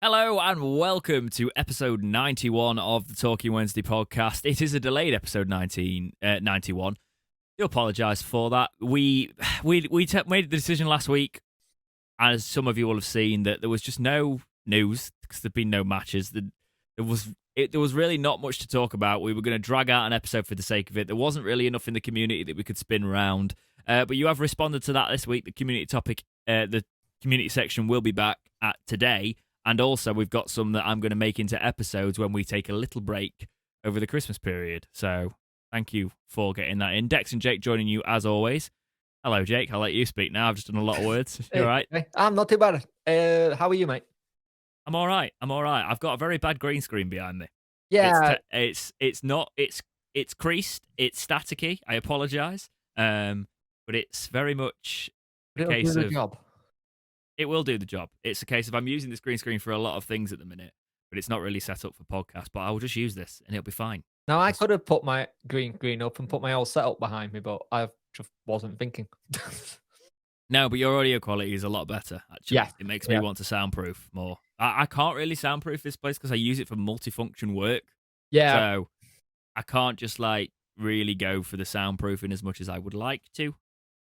Hello and welcome to episode 91 of the Talking Wednesday podcast. It is a delayed episode 91. I apologise for that. We made the decision last week, as some of you will have seen, that there was just no news because there'd been no matches. There was really not much to talk about. We were going to drag out an episode for the sake of it. There wasn't really enough in the community that we could spin around. But you have responded to that this week. The community topic, the community section will be back at today. And also, we've got some that I'm going to make into episodes when we take a little break over the Christmas period. So thank you for getting that in. Dex and Jake joining you as always. Hello, Jake. I'll let you speak now. I've just done a lot of words. You all right? I'm not too bad. How are you, mate? I'm all right. I've got a very bad green screen behind me. Yeah. It's creased. It's staticky. I apologise. But it's very much a case of... job. It will do the job. It's a case of I'm using this green screen for a lot of things at the minute, but it's not really set up for podcasts. But I will just use this and it'll be fine. Now, I could have put my green up and put my old setup behind me, but I just wasn't thinking. No, but your audio quality is a lot better, actually. Yeah. It makes me want to soundproof more. I can't really soundproof this place because I use it for multifunction work. Yeah. So I can't just really go for the soundproofing as much as I would like to.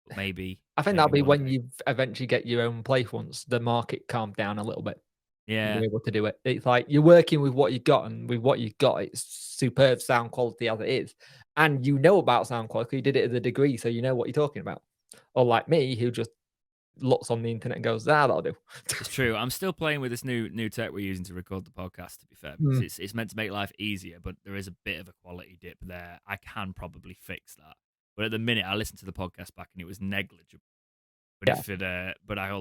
But maybe I think that'll be when you eventually get your own place once the market calmed down a little bit. Yeah. You're able to do it. It's like you're working with what you got, and with what you've got, it's superb sound quality as it is. And you know about sound quality. You did it as a degree, so you know what you're talking about. Or like me, who just looks on the internet and goes, that'll do. It's true. I'm still playing with this new tech we're using to record the podcast, to be fair, because it's meant to make life easier, but there is a bit of a quality dip there. I can probably fix that. But at the minute, I listened to the podcast back and it was negligible. But if it, but I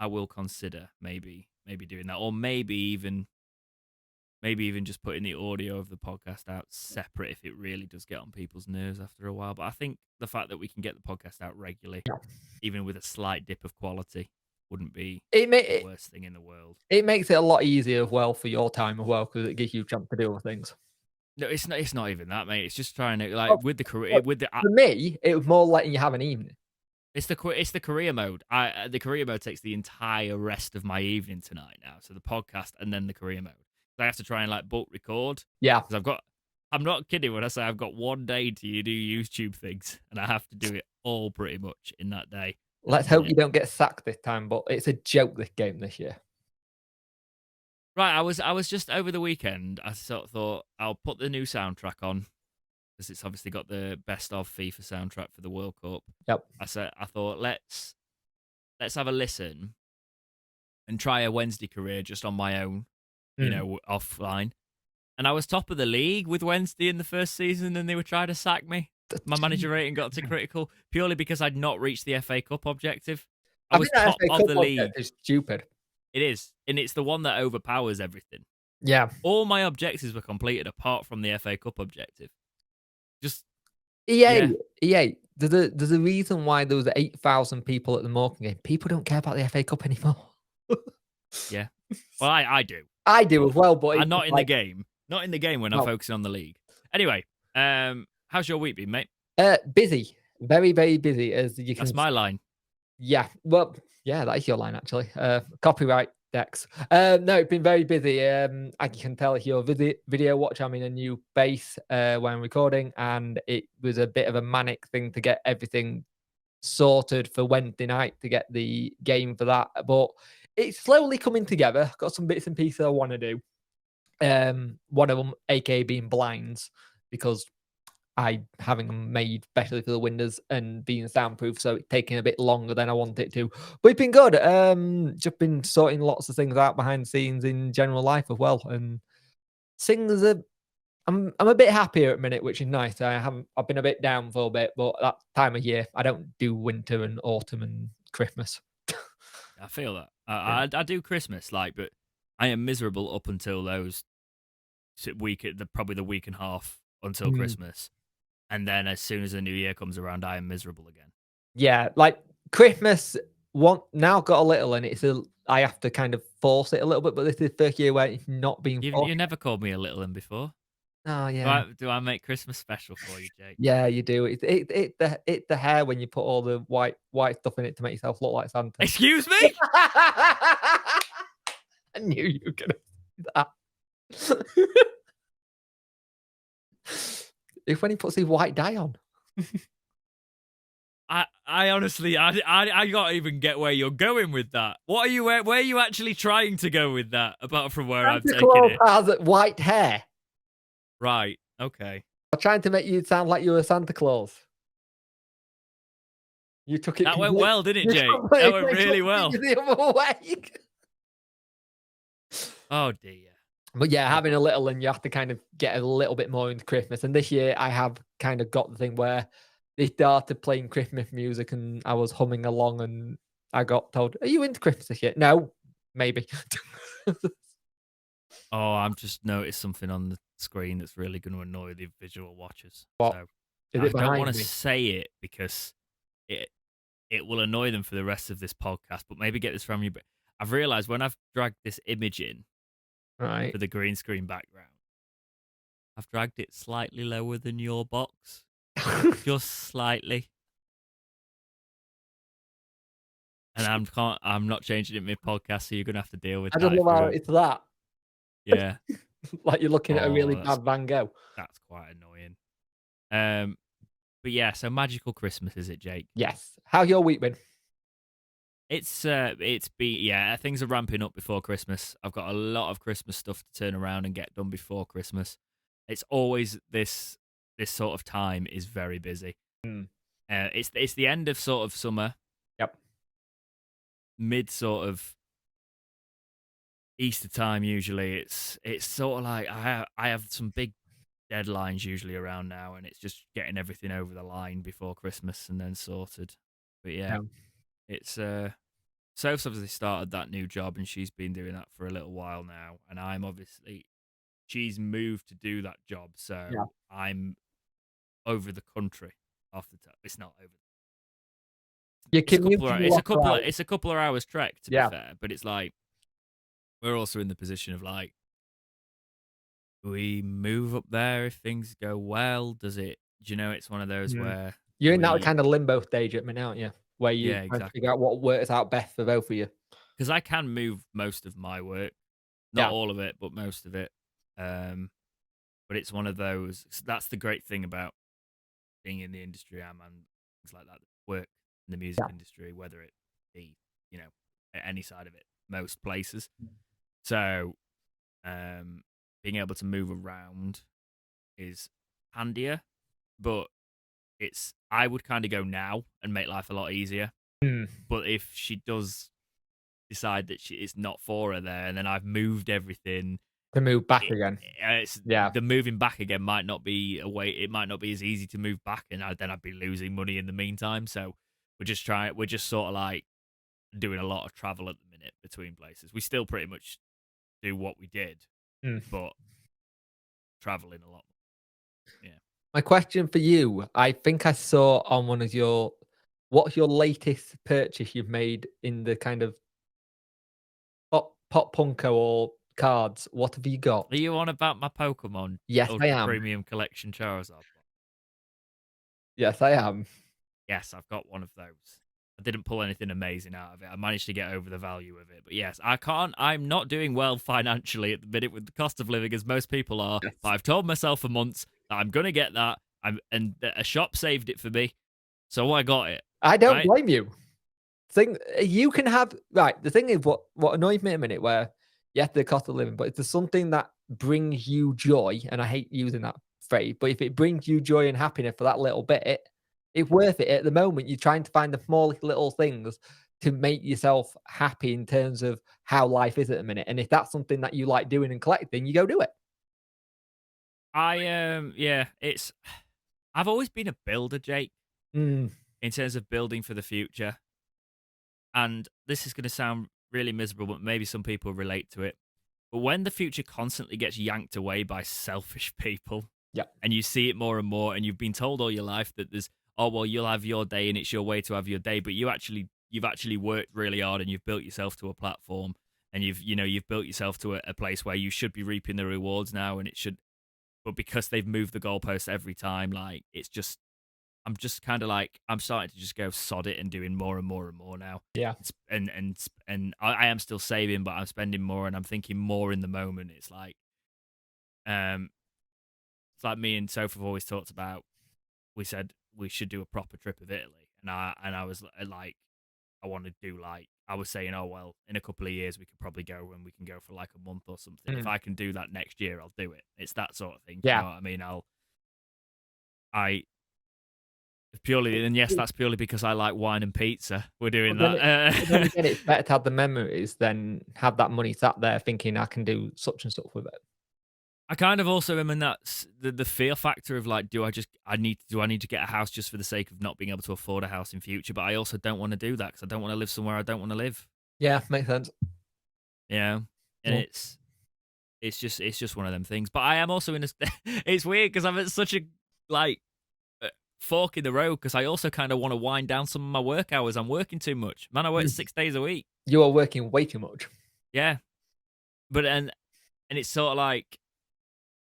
will consider maybe doing that, or maybe even just putting the audio of the podcast out separate if it really does get on people's nerves after a while. But I think the fact that we can get the podcast out regularly, even with a slight dip of quality, wouldn't be the worst thing in the world. It makes it a lot easier as well for your time as well, because it gives you a chance to do other things. No, it's not even that, mate. It's just trying to with the career. For me, it was more letting you have an evening. It's the career mode. The career mode takes the entire rest of my evening tonight now. So the podcast and then the career mode. I have to try and bulk record. Yeah, because I'm not kidding when I say I've got one day to do YouTube things, and I have to do it all pretty much in that day. Let's hope you don't get sacked this time. But it's a joke, this game this year. Right, I was just over the weekend. I sort of thought I'll put the new soundtrack on because it's obviously got the best of FIFA soundtrack for the World Cup. Yep. I thought let's have a listen and try a Wednesday career just on my own, offline. And I was top of the league with Wednesday in the first season, and they were trying to sack me. My manager rating got to critical purely because I'd not reached the FA Cup objective. I was top of the league. It's stupid. It is, and it's the one that overpowers everything. Yeah. All my objectives were completed apart from the FA Cup objective. Just EA. There's a reason why there was 8,000 people at the Morecambe game. People don't care about the FA Cup anymore. Yeah. Well, I do. I do as well, but I'm not in the game. Not in the game when I'm focusing on the league. Anyway, how's your week been, mate? Busy. Very, very busy, as you can. That's my line. Yeah. Well, yeah, that is your line, actually. Copyright, Dex. No, it's been very busy. I can tell if you're a video watch, I'm in a new base when I'm recording, and it was a bit of a manic thing to get everything sorted for Wednesday night to get the game for that. But it's slowly coming together. Got some bits and pieces I want to do. One of them, aka being blinds, because I having them made especially for the windows and being soundproof, so it's taking a bit longer than I want it to. But it's been good. Just been sorting lots of things out behind the scenes in general life as well, and things are. I'm a bit happier at the minute, which is nice. I've been a bit down for a bit, but that time of year, I don't do winter and autumn and Christmas. I feel that. I do Christmas, but I am miserable up until those probably the week and a half until Christmas. And then as soon as the new year comes around, I am miserable again. Yeah, Christmas now got a little, and I have to kind of force it a little bit, but this is the first year where it's not being forced. You never called me a little one before. Oh, yeah. Do I make Christmas special for you, Jake? Yeah, you do. It's the hair when you put all the white stuff in it to make yourself look like Santa. Excuse me? I knew you were gonna say that. If when he puts his white dye on. I honestly, I can't even get where you're going with that. What are you, where are you actually trying to go with that, apart from where I'm Santa taking Claus it? has white hair. Right, okay. I'm trying to make you sound like you were Santa Claus. You took it That went well, didn't it, you Jake? That went completely really took well. it the other way. Oh, dear. But yeah, Oh, having a little and you have to kind of get a little bit more into Christmas. And this year I have kind of got the thing where they started playing Christmas music and I was humming along and I got told, "Are you into Christmas this year?" No, maybe. oh, I'm just noticed something on the screen that's really going to annoy the visual watchers. What? So Is I it don't want behind to me? say it because it it will annoy them for the rest of this podcast, but maybe get this from you. But I've realized when I've dragged this image in Right. for the green screen background, I've dragged it slightly lower than your box, just slightly. And I'm not changing it mid podcast, so you're gonna have to deal with I just that if love you how don't. it's that. Yeah. Like you're looking at a really Oh, bad Van Gogh. that's quite annoying. Um, but yeah, so magical Christmas is it, Jake? Yes. How's your week been? It's been, yeah, things are ramping up before Christmas. I've got a lot of Christmas stuff to turn around and get done before Christmas. It's always this sort of time is very busy. Mm, It's the end of sort of summer, yep. mid sort of Easter time. Usually, it's sort of like I have some big deadlines usually around now, and it's just getting everything over the line before Christmas and then sorted. But yeah, Yeah. it's Soph's obviously started that new job, and she's been doing that for a little while now. And I'm obviously she's moved to do that job, Yeah. so I'm over the country off the top. It's not over. You're It's a couple commuting of a lot out. it's a couple of hours trek to be Yeah. fair, but it's like we're also in the position of like we move up there if things go well. Does it? Do you know? It's one of those Mm. where You're in that we kind of limbo stage at the minute, aren't you? Where you're yeah trying to figure exactly out what works out best for both of you. because I can move most of my work, not Yeah. all of it, but most of it. Um, but it's one of those. That's the great thing about being in the industry I'm and things like that. Work in the music Yeah. industry, whether it be any side of it, most places. So being able to move around is handier, but it's I would kind of go now and make life a lot easier. Mm. But if she does decide that it's not for her there, and then I've moved everything, To move back it, again. it's Yeah. the moving back again might not be a way. It might not be as easy to move back, and then I'd be losing money in the meantime. So we're just sort of like doing a lot of travel at the minute between places. We still pretty much do what we did, Mm. but traveling a lot more. Yeah. My question for you, I think I saw on one of your what's your latest purchase you've made in the kind of pop punko or cards? What have you Are got? you on about my Pokemon Yes, I Ultra am. Premium Collection Charizard box? Yes, I am. Yes, I've got one of those. I didn't pull anything amazing out of it. I managed to get over the value of it. But yes, I can't. I'm not doing well financially at the minute with the cost of living as most people are. Yes. But I've told myself for months that I'm going to get that. And a shop saved it for me. So I got it. I don't Right? blame you. Thing you can have right. The thing is, what annoys me a minute where yes, the cost of living, but if there's something that brings you joy, and I hate using that phrase, but if it brings you joy and happiness for that little bit, it's worth it. At the moment, you're trying to find the smallest little things to make yourself happy in terms of how life is at the minute. And if that's something that you like doing and collecting, you go do it. Yeah, it's I've always been a builder, Jake, Mm, in terms of building for the future. And this is going to sound really miserable, but maybe some people relate to it. But when the future constantly gets yanked away by selfish people, yeah. and you see it more and more, and you've been told all your life that there's, oh well, you'll have your day, and it's your way to have your day, but you've actually worked really hard, and you've built yourself to a platform, and you've built yourself to a place where you should be reaping the rewards now, and it should, but because they've moved the goalposts every time, like it's just I'm just kind of like I'm starting to just go sod it and doing more and more and more now. Yeah. And I am still saving, but I'm spending more and I'm thinking more in the moment. Um, it's like me and Soph have always talked about. We said we should do a proper trip of Italy, and I was like, I want to do like I was saying, oh well, in a couple of years we could probably go and we can go for like a month or something. If Mm. I can do that next year, I'll do it. It's that sort of thing. Do you Yeah. know what I mean? I purely, and yes, that's purely because I like wine and pizza. We're doing But then that. again, it's better to have the memories than have that money sat there thinking I can do such and such with it. I kind of also am in that the fear factor of like, do I need to get a house just for the sake of not being able to afford a house in future? But I also don't want to do that because I don't want to live somewhere I don't want to live. Yeah, makes sense. Yeah, and Yeah. it's just one of them things. But I am also in a. It's weird because I'm at such a like fork in the road because I also kind of want to wind down some of my work hours. I'm working too much, man. I work 6 days a week. You are working way too much. Yeah, but and it's sort of like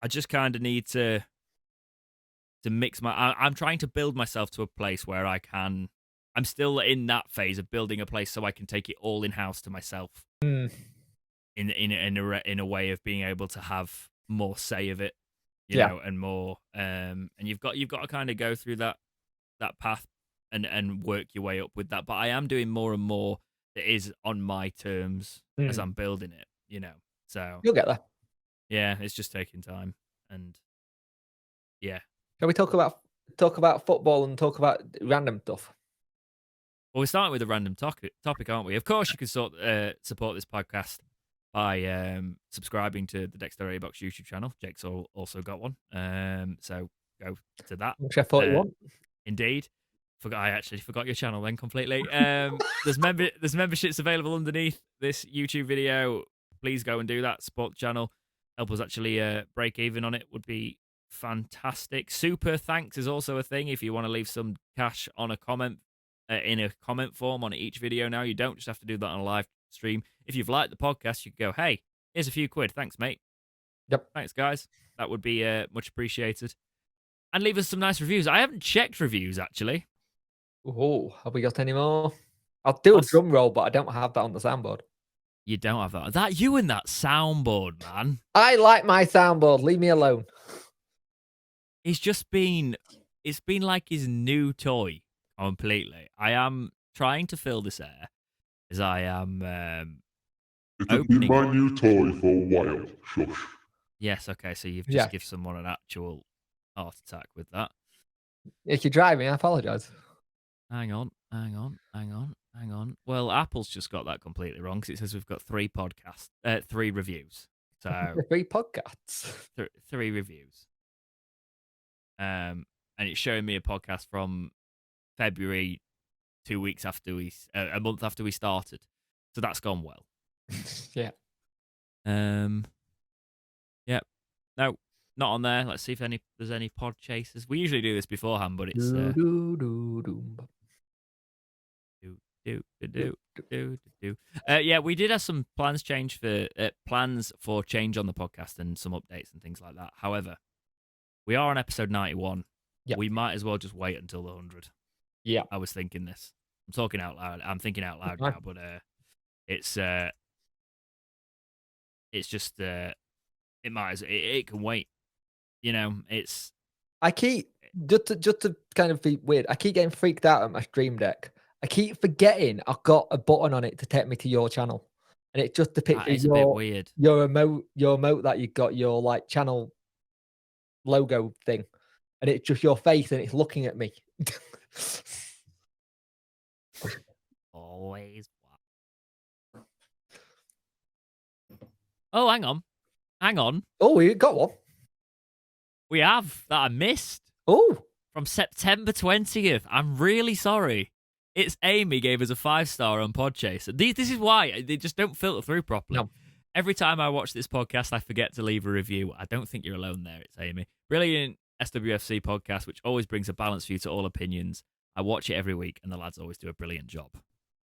I just kind of need to mix my. I'm trying to build myself to a place where I can. I'm still in that phase of building a place so I can take it all in house to myself. Mm. In a way of being able to have more say of it, you Yeah. know, and more. And you've got to kind of go through that path and work your way up with that. But I am doing more and more that is on my terms as I'm building it, you know. So You'll get there. yeah, it's just taking time, and yeah. Shall we talk about football and talk about random stuff? Well, we're starting with a random topic, aren't we? Of course, you can support this podcast by subscribing to the Dexterity Box YouTube channel. Jake's also got one, so go to that. Which I thought you want. Indeed. I actually forgot your channel then completely. There's memberships available underneath this YouTube video. Please go and do that. Support the channel. Help us actually break even on it would be fantastic. Super thanks is also a thing. If you want to leave some cash on a comment in a comment form on each video now, you don't just have to do that on a live stream. If you've liked the podcast, you can go, hey, here's a few quid. Thanks, mate. Yep. Thanks, guys. That would be much appreciated. And leave us some nice reviews. I haven't checked reviews, actually. Oh, have we got any more? I'll do a drum roll, but I don't have that on the soundboard. You don't have that. That you and that soundboard, man. I like my soundboard. Leave me alone. It's been like his new toy completely. I am trying to fill this air as I am It'll be my new toy for a while. Shush. Yes, okay, so you've just given someone an actual heart attack with that. If you're driving, I apologise. Hang on. Well, Apple's just got that completely wrong because it says we've got 3 reviews. So 3 podcasts. 3 reviews. And it's showing me a podcast from February, 2 weeks after a month after we started. So that's gone well. Yeah. Yep. No, not on there. Let's see if there's any pod chasers. We usually do this beforehand, but it's yeah, we did have some plans for change on the podcast and some updates and things like that. However, we are on episode 91. Yep. We might as well just wait until the 100. Yeah. I was thinking this. I'm talking out loud. I'm thinking out loud now, but it's just it can wait. You know, it's. I keep just to kind of be weird. I keep getting freaked out at my Stream Deck. I keep forgetting I've got a button on it to take me to your channel, and it just depicts It's a bit weird. Your emote that you've got, your like channel logo thing, and it's just your face and it's looking at me. Always. Oh, hang on. Oh, we got one. We have that I missed. Oh, from September 20th. I'm really sorry. It's Amy gave us a 5-star on Podchaser. This is why they just don't filter through properly. No. Every time I watch this podcast, I forget to leave a review. I don't think you're alone there. It's Amy. Brilliant SWFC podcast, which always brings a balanced view to all opinions. I watch it every week, and the lads always do a brilliant job.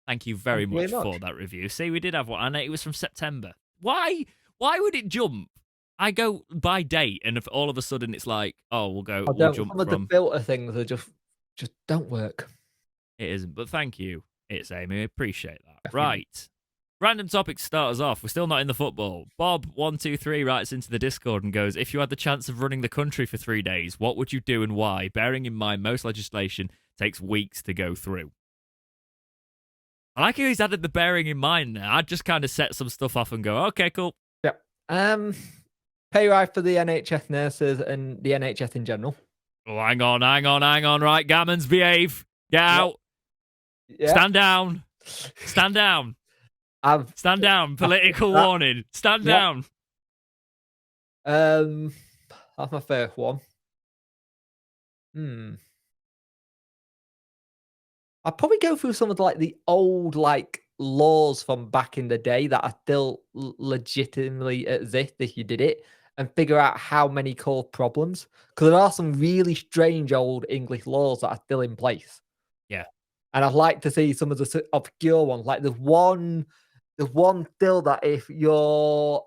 Thank you very much for that review. See, we did have one, and it was from September. Why would it jump? I go by date, and if all of a sudden it's like, oh, we'll jump some of the filter things are just just don't work. It isn't, but thank you. It's Amy. I appreciate that. Definitely. Right. Random topic to start us off. We're still not in the football. Bob123 writes into the Discord and goes, if you had the chance of running the country for 3 days, what would you do and why? Bearing in mind most legislation takes weeks to go through. I like how he's added the bearing in mind now. I'd just kind of set some stuff off and go, okay, cool. Yep. Pay rise for the NHS nurses and the NHS in general. Oh, hang on. Right, Gammons, behave. Get out. Yeah. Stand down. Stand down. Stand down. Political warning. Stand down. That's my first one. I'd probably go through some of the old laws from back in the day that are still legitimately exist if you did it, and figure out how many cause problems. Because there are some really strange old English laws that are still in place. Yeah. And I'd like to see some of the obscure ones. Like there's one still that if you're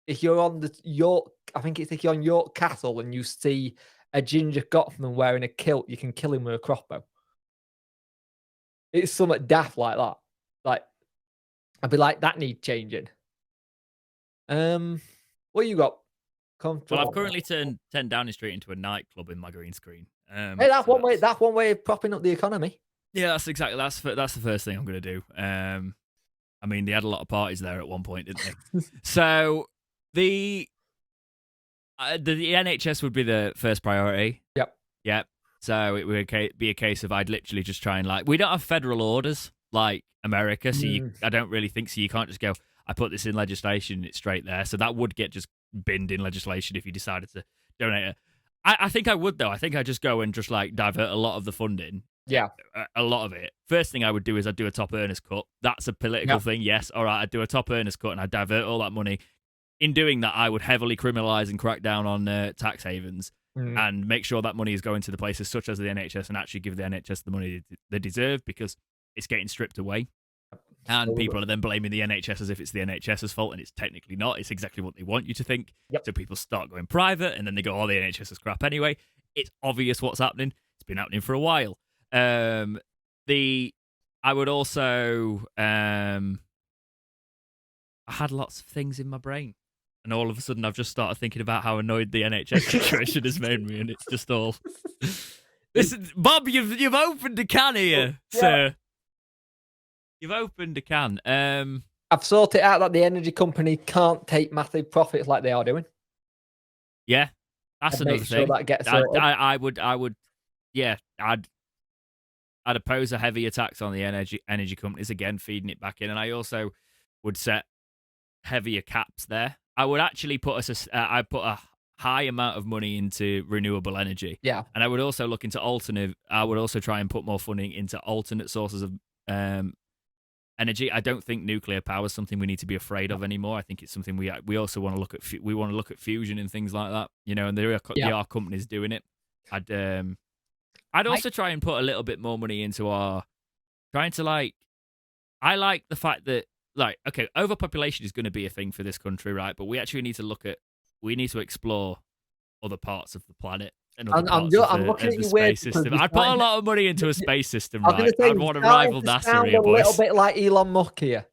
on York, I think it's if you're on York Castle and you see a ginger Scotsman wearing a kilt, you can kill him with a crossbow. It's somewhat daft like that. Like, I'd be like, that needs changing. What you got? Well, I've currently turned 10 Downing Street into a nightclub in my green screen. Hey, that's one way. That's one way of propping up the economy. Yeah, that's the first thing I'm going to do. I mean, they had a lot of parties there at one point, didn't they? So the NHS would be the first priority. Yep. So it would be a case of I'd literally just try and we don't have federal orders like America, so I don't really think so. You can't just go, I put this in legislation, it's straight there. So that would get just binned in legislation if you decided to donate it. I think I would, though. I think I'd just go and just divert a lot of the funding. Yeah. A lot of it. First thing I would do is I'd do a top earners cut. That's a political thing, yes. All right, I'd do a top earners cut and I'd divert all that money. In doing that, I would heavily criminalise and crack down on tax havens and make sure that money is going to the places such as the NHS and actually give the NHS the money they deserve because it's getting stripped away. And people are then blaming the NHS as if it's the NHS's fault, and it's technically not. It's exactly what they want you to think. Yep. So people start going private, and then they go, oh, the NHS is crap anyway. It's obvious what's happening. It's been happening for a while. I would also... I had lots of things in my brain. And all of a sudden, I've just started thinking about how annoyed the NHS situation has made me, and it's just all... Listen, Bob, you've opened a can here, sir. You've opened a can. I've sorted out that the energy company can't take massive profits like they are doing. Yeah, that's another thing. That gets sorted. I would. Yeah, I'd oppose a heavier tax on the energy companies again, feeding it back in, and I also would set heavier caps there. I would actually put I'd put a high amount of money into renewable energy. Yeah, and I would also look into alternative. I would also try and put more funding into alternate sources of energy. I don't think nuclear power is something we need to be afraid of anymore. I think it's something we also want to look at. We want to look at fusion and things like that. And there are companies doing it. I'd also try and put a little bit more money into our trying to I like the fact that okay, overpopulation is going to be a thing for this country, right? But we actually need to explore other parts of the planet. I'm looking at you weird. I'd put a lot of money into a space system, right? I'd want to rival NASA here, boys. A little bit like Elon Musk here.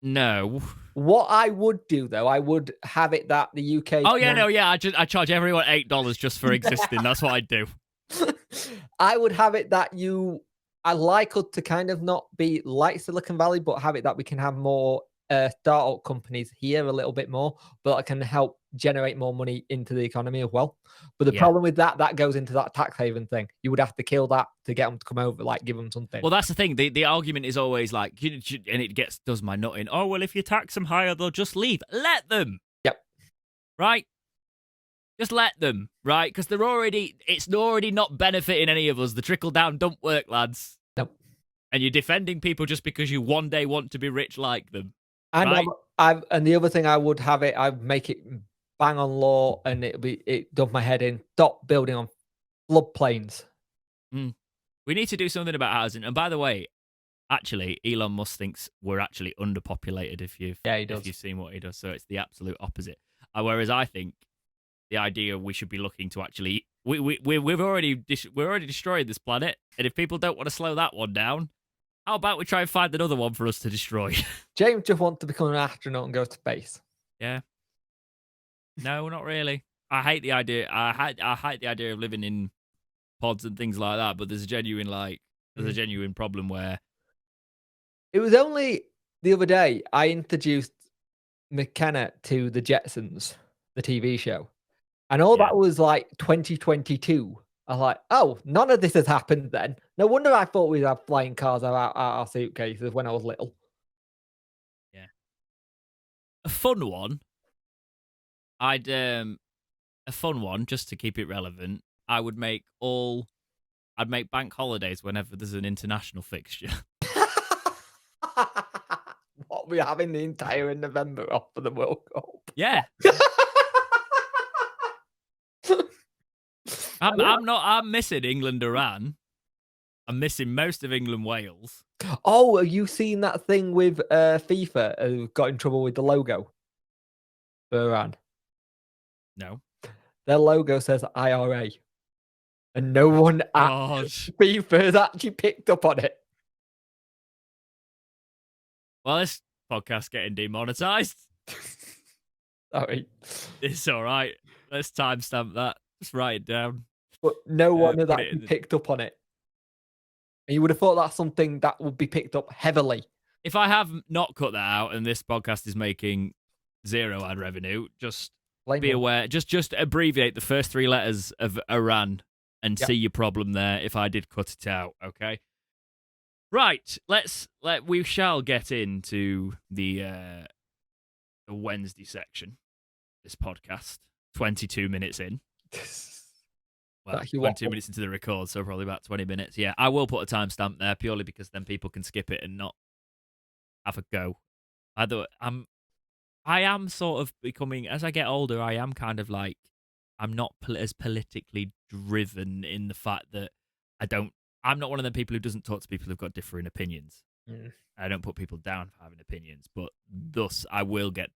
No. What I would do though, I would have it that the UK. Oh yeah, no, yeah. I charge everyone $8 just for existing. That's what I'd do. I would have it that I like us to kind of not be like Silicon Valley, but have it that we can have more startup companies here a little bit more, but that can help generate more money into the economy as well. But the problem with that goes into that tax haven thing. You would have to kill that to get them to come over, give them something. Well, that's the thing. The argument is always and it does my nut in. Oh, well, if you tax them higher, they'll just leave. Let them. Yep. Right? Just let them, right? Because it's already not benefiting any of us. The trickle down don't work, lads. Nope. And you're defending people just because you one day want to be rich like them. And right? And the other thing I would have it, I'd make it bang on law, and it does my head in. Stop building on floodplains. We need to do something about housing. And by the way, actually, Elon Musk thinks we're actually underpopulated. If you've seen what he does, so it's the absolute opposite. Whereas I think the idea we should be looking to actually we're already destroyed this planet, and if people don't want to slow that one down, how about we try and find another one for us to destroy? James just wants to become an astronaut and go to space. Yeah. No, not really. I hate the idea. I hate the idea of living in pods and things like that. But there's a genuine problem where it was only the other day I introduced McKenna to the Jetsons, the TV show, and all that was like 2022. I was like, oh, none of this has happened then. No wonder I thought we'd have flying cars out our suitcases when I was little. Yeah. A fun one. A fun one, just to keep it relevant. I'd make bank holidays whenever there's an international fixture. What, we having the entire November off for the World Cup? Yeah. I'm missing England-Iran. I'm missing most of England-Wales. Oh, are you seeing that thing with FIFA who got in trouble with the logo for Iran? No. Their logo says IRA. And no one at FIFA has actually picked up on it. Well, this podcast getting demonetized. Sorry. It's all right. Let's timestamp that. Just write it down. But no one has actually picked up on it. And you would have thought that's something that would be picked up heavily. If I have not cut that out and this podcast is making 0 ad revenue, just be aware. Just abbreviate the first 3 letters of Iran and see your problem there if I did cut it out, okay? Right, we shall get into the Wednesday section of this podcast. 22 minutes in. Well, 22 minutes into the record, so probably about 20 minutes. Yeah, I will put a timestamp there purely because then people can skip it and not have a go. I am sort of becoming, as I get older, I am kind of like, I'm not as politically driven in the fact that I'm not one of the people who doesn't talk to people who've got differing opinions. I don't put people down for having opinions, but thus I will get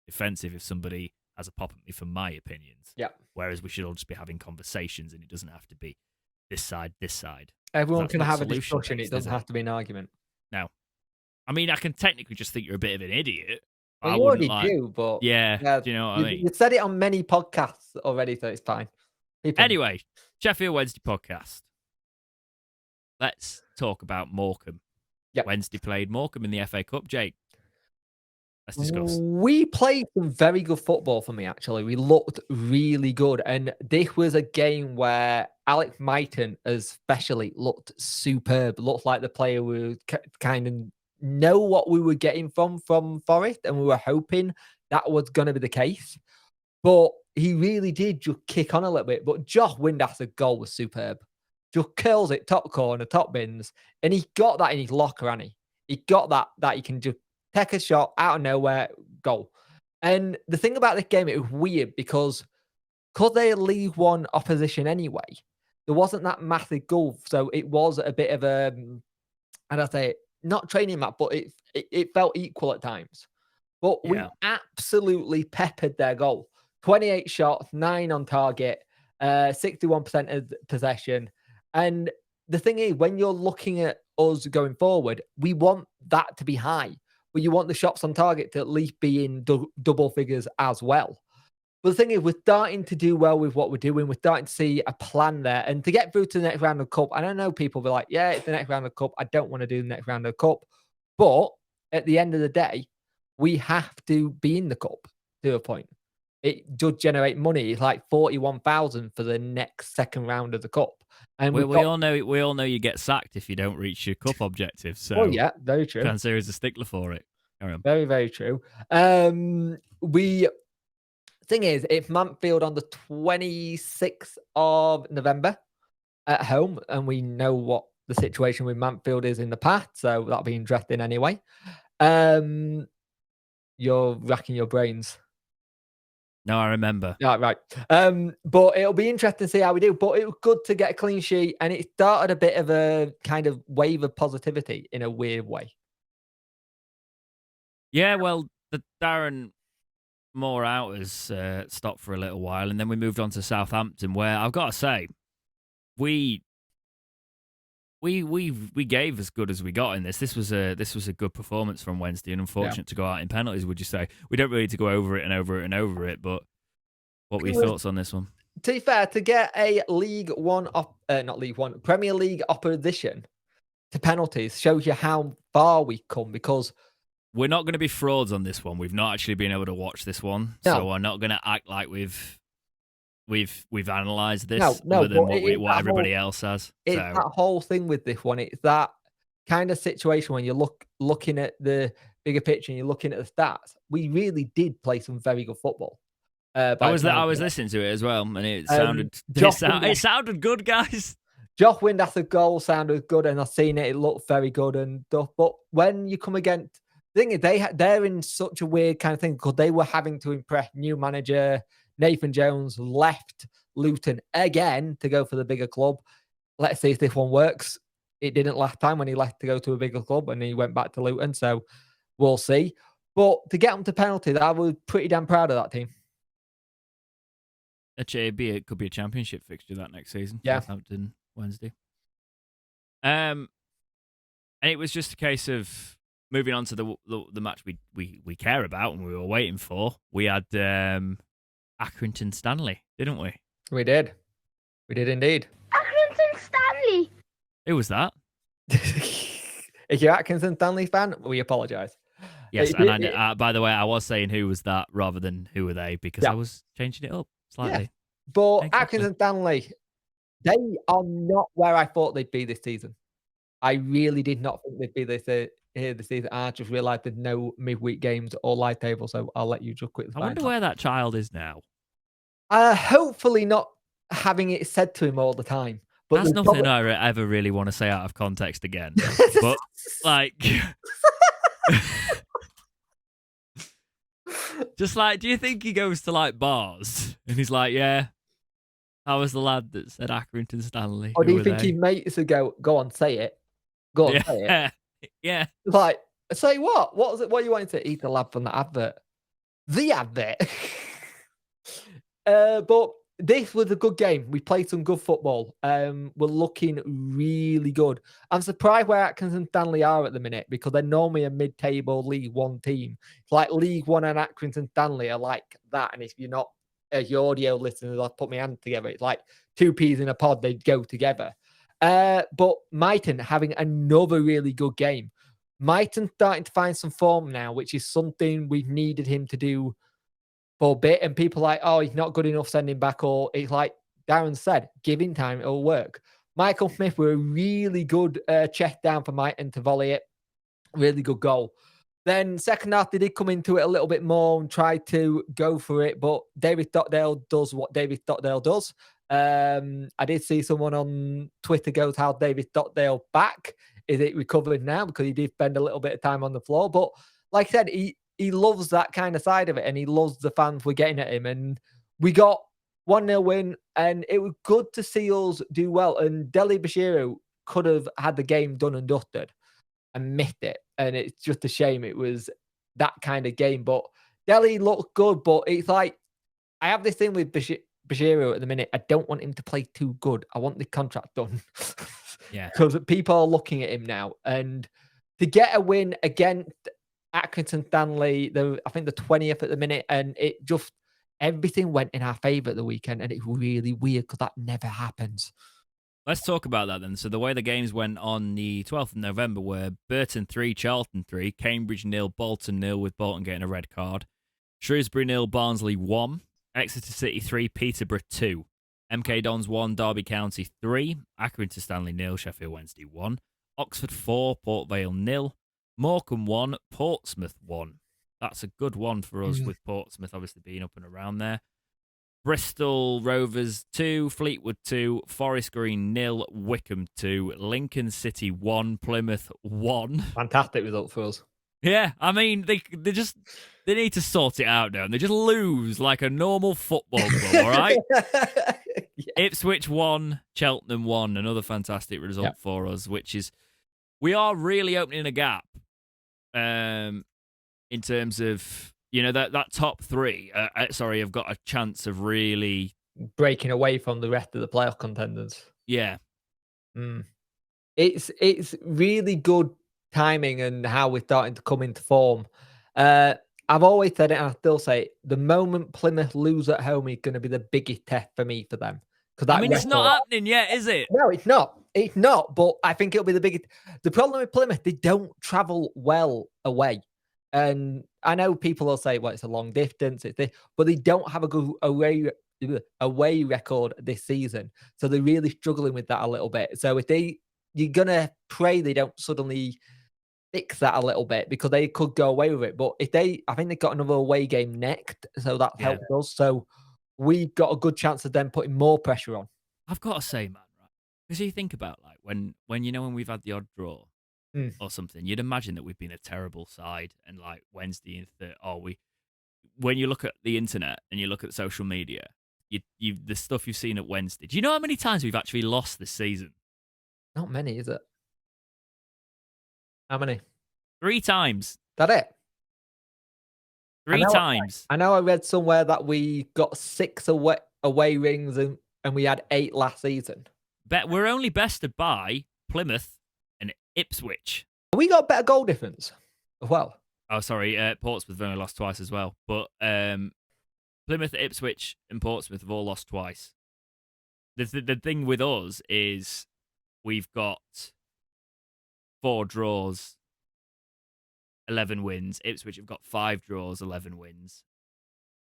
defensive if somebody has a pop at me for my opinions. Yeah. Whereas we should all just be having conversations, and it doesn't have to be this side. Everyone can have a discussion. It doesn't have to be an argument. No. I mean, I can technically just think you're a bit of an idiot. Well, you already do, but yeah, do you know what I mean? You've said it on many podcasts already, so it's fine. Anyway, Sheffield Wednesday podcast. Let's talk about Morecambe. Yep. Wednesday played Morecambe in the FA Cup. Jake, let's discuss. We played some very good football for me, actually. We looked really good. And this was a game where Alex Myton especially looked superb. Looked like the player we kind of know what we were getting from Forest, and we were hoping that was going to be the case. But he really did just kick on a little bit. But Josh Windas's goal was superb. Just curls it, top corner, top bins. And he got that in his locker, and he got that he can just take a shot out of nowhere, goal. And the thing about this game, it was weird because they're League One opposition anyway, there wasn't that massive gulf. So it was a bit of a, and I say, not training map, but it felt equal at times. But we absolutely peppered their goal. 28 shots, 9 on target, 61% of possession. And the thing is, when you're looking at us going forward, we want that to be high, but you want the shots on target to at least be in double figures as well. But the thing is, we're starting to do well with what we're doing. We're starting to see a plan there. And to get through to the next round of the Cup, I don't know, people will be like, yeah, it's the next round of the Cup. I don't want to do the next round of the Cup. But at the end of the day, we have to be in the Cup to a point. It does generate money. It's like 41,000 for the next second round of the Cup. And we all know you get sacked if you don't reach your cup objective. So yeah, very true. Cancer is a stickler for it. Very, very true. Thing is, it's Mansfield on the 26th of November at home, and we know what the situation with Mansfield is in the past, so that'll be interesting anyway. You're racking your brains. No, I remember. Yeah, right. But it'll be interesting to see how we do. But it was good to get a clean sheet, and it started a bit of a kind of wave of positivity in a weird way. Yeah, well, Darren more outers stopped for a little while, and then we moved on to Southampton, where I've got to say, we gave as good as we got in this. This was a good performance from Wednesday, and unfortunate to go out in penalties. Would you say? We don't really need to go over it and over it and over it, but what were your thoughts on this one? To be fair, to get a Premier League opposition to penalties shows you how far we've come, because we're not going to be frauds on this one. We've not actually been able to watch this one, so we're not going to act like we've analysed this other than what everybody else has. It's that whole thing with this one. It's that kind of situation when you're looking at the bigger picture and you're looking at the stats. We really did play some very good football. I was listening to it as well, and it sounded good, guys. Josh Windass's goal sounded good, and I've seen it. It looked very good and stuff. But when you come against, the thing is, they're in such a weird kind of thing because they were having to impress new manager Nathan Jones, left Luton again to go for the bigger club. Let's see if this one works. It didn't last time when he left to go to a bigger club, and he went back to Luton. So we'll see. But to get them to penalties, I was pretty damn proud of that team. It could be a championship fixture that next season. Yeah. Southampton Wednesday. And it was just a case of moving on to the match we care about and we were waiting for. We had Accrington Stanley, didn't we? We did. We did indeed. Accrington Stanley. Who was that? If you're Accrington Stanley fan, we apologise. Yes, and by the way, I was saying who was that rather than who were they, because I was changing it up slightly. Yeah. But Accrington Stanley, they are not where I thought they'd be this season. I really did not think they'd be here this season. I just realised there's no midweek games or live table, so I'll let you just quickly. I wonder where that child is now. Hopefully not having it said to him all the time. But that's nothing I ever really want to say out of context again. But like, just like, do you think he goes to like bars and he's like, yeah, I was the lad that said Accrington Stanley? Or do you think his mates would go on, say it? Go on, say it. Yeah. Like, say what? What was it? What are you wanting to eat the lad from the advert? The advert. But this was a good game. We played some good football. We're looking really good. I'm surprised where Accrington Stanley are at the minute, because they're normally a mid-table League One team. It's like League One and Accrington Stanley are like that. And if you're not your audio listeners, I'll put my hand together. It's like two peas in a pod. They'd go together. But Mighton having another really good game. Mighton starting to find some form now, which is something we've needed him to do for a bit. And people are like, oh, he's not good enough, send him back. Or it's like Darren said, give him time, it'll work. Michael Smith were a really good check down for Mighton to volley it. Really good goal. Then second half, they did come into it a little bit more and try to go for it. But David Stockdale does what David Stockdale does. I did see someone on Twitter goes, how David Stockdale back? Is it recovered now? Because he did spend a little bit of time on the floor. But like I said, he loves that kind of side of it, and he loves the fans we're getting at him. And we got 1-0 win, and it was good to see us do well. And Deli Bashiru could have had the game done and dusted and missed it. And it's just a shame it was that kind of game. But Deli looked good, but it's like, I have this thing with Bashiru at the minute. I don't want him to play too good. I want the contract done. Yeah. Because people are looking at him now. And to get a win against Accrington Stanley, I think the 20th at the minute, and it just, everything went in our favour at the weekend, and it's really weird because that never happens. Let's talk about that then. So the way the games went on the 12th of November were Burton 3, Charlton 3, Cambridge 0, Bolton 0, with Bolton getting a red card, Shrewsbury 0, Barnsley 1, Exeter City 3, Peterborough 2, MK Dons 1, Derby County 3, Accrington Stanley 0, Sheffield Wednesday 1, Oxford 4, Port Vale 0, Morecambe 1, Portsmouth 1. That's a good one for us, with Portsmouth obviously being up and around there. Bristol Rovers 2, Fleetwood 2, Forest Green 0, Wickham 2, Lincoln City 1, Plymouth 1. Fantastic result for us. Yeah, I mean, they need to sort it out now. They just lose like a normal football club, all right? Yeah. Ipswich 1, Cheltenham 1, another fantastic result for us, which is, we are really opening a gap in terms of You know, that top three, have got a chance of really, breaking away from the rest of the playoff contenders. yeah. Mm. It's really good timing and how we're starting to come into form. I've always said it, and I still say it, the moment Plymouth lose at home is going to be the biggest test for me for them. Because I mean, it's not happening yet, is it? No, it's not. It's not. But I think it'll be the biggest. The problem with Plymouth, they don't travel well away. And I know people will say, well, it's a long distance, it's this, but they don't have a good away record this season. So they're really struggling with that a little bit. So you're gonna pray they don't suddenly fix that a little bit because they could go away with it. But I think they've got another away game next, so that helps us. So we've got a good chance of them putting more pressure on. I've got to say, man, right? Because you think about like when we've had the odd draw or something, you'd imagine that we've been a terrible side, and like Wednesday and when you look at the internet and you look at social media, you the stuff you've seen at Wednesday. Do you know how many times we've actually lost this season? Not many, is it? How many? 3 times. That it? 3 times. I know I read somewhere that we got 6 away rings and we had 8 last season. Bet we're only bested by Plymouth and Ipswich. We got better goal difference as well. Oh, sorry. Portsmouth have only lost twice as well. But Plymouth, Ipswich, and Portsmouth have all lost twice. The thing with us is we've got 4 draws, 11 wins. Ipswich have got 5 draws, 11 wins,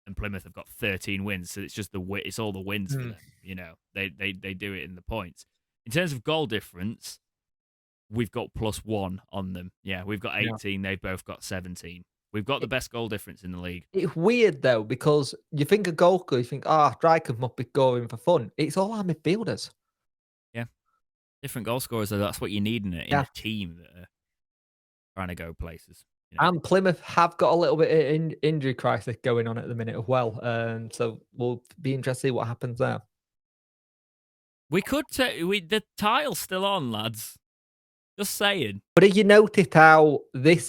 and Plymouth have got 13 wins. So it's just it's all the wins for them. You know, they do it in the points. In terms of goal difference, we've got +1 on them. Yeah, we've got 18. Yeah. They've both got 17. We've got the best goal difference in the league. It's weird though because you think a goalkeeper, you think, strikers must be scoring for fun. It's all our midfielders. Yeah, different goal scorers. Though that's what you need in a team that are trying to go places. You know? And Plymouth have got a little bit of injury crisis going on at the minute as well. So we'll be interested to see what happens there. We could the title's still on, lads. Just saying. But if you noticed how this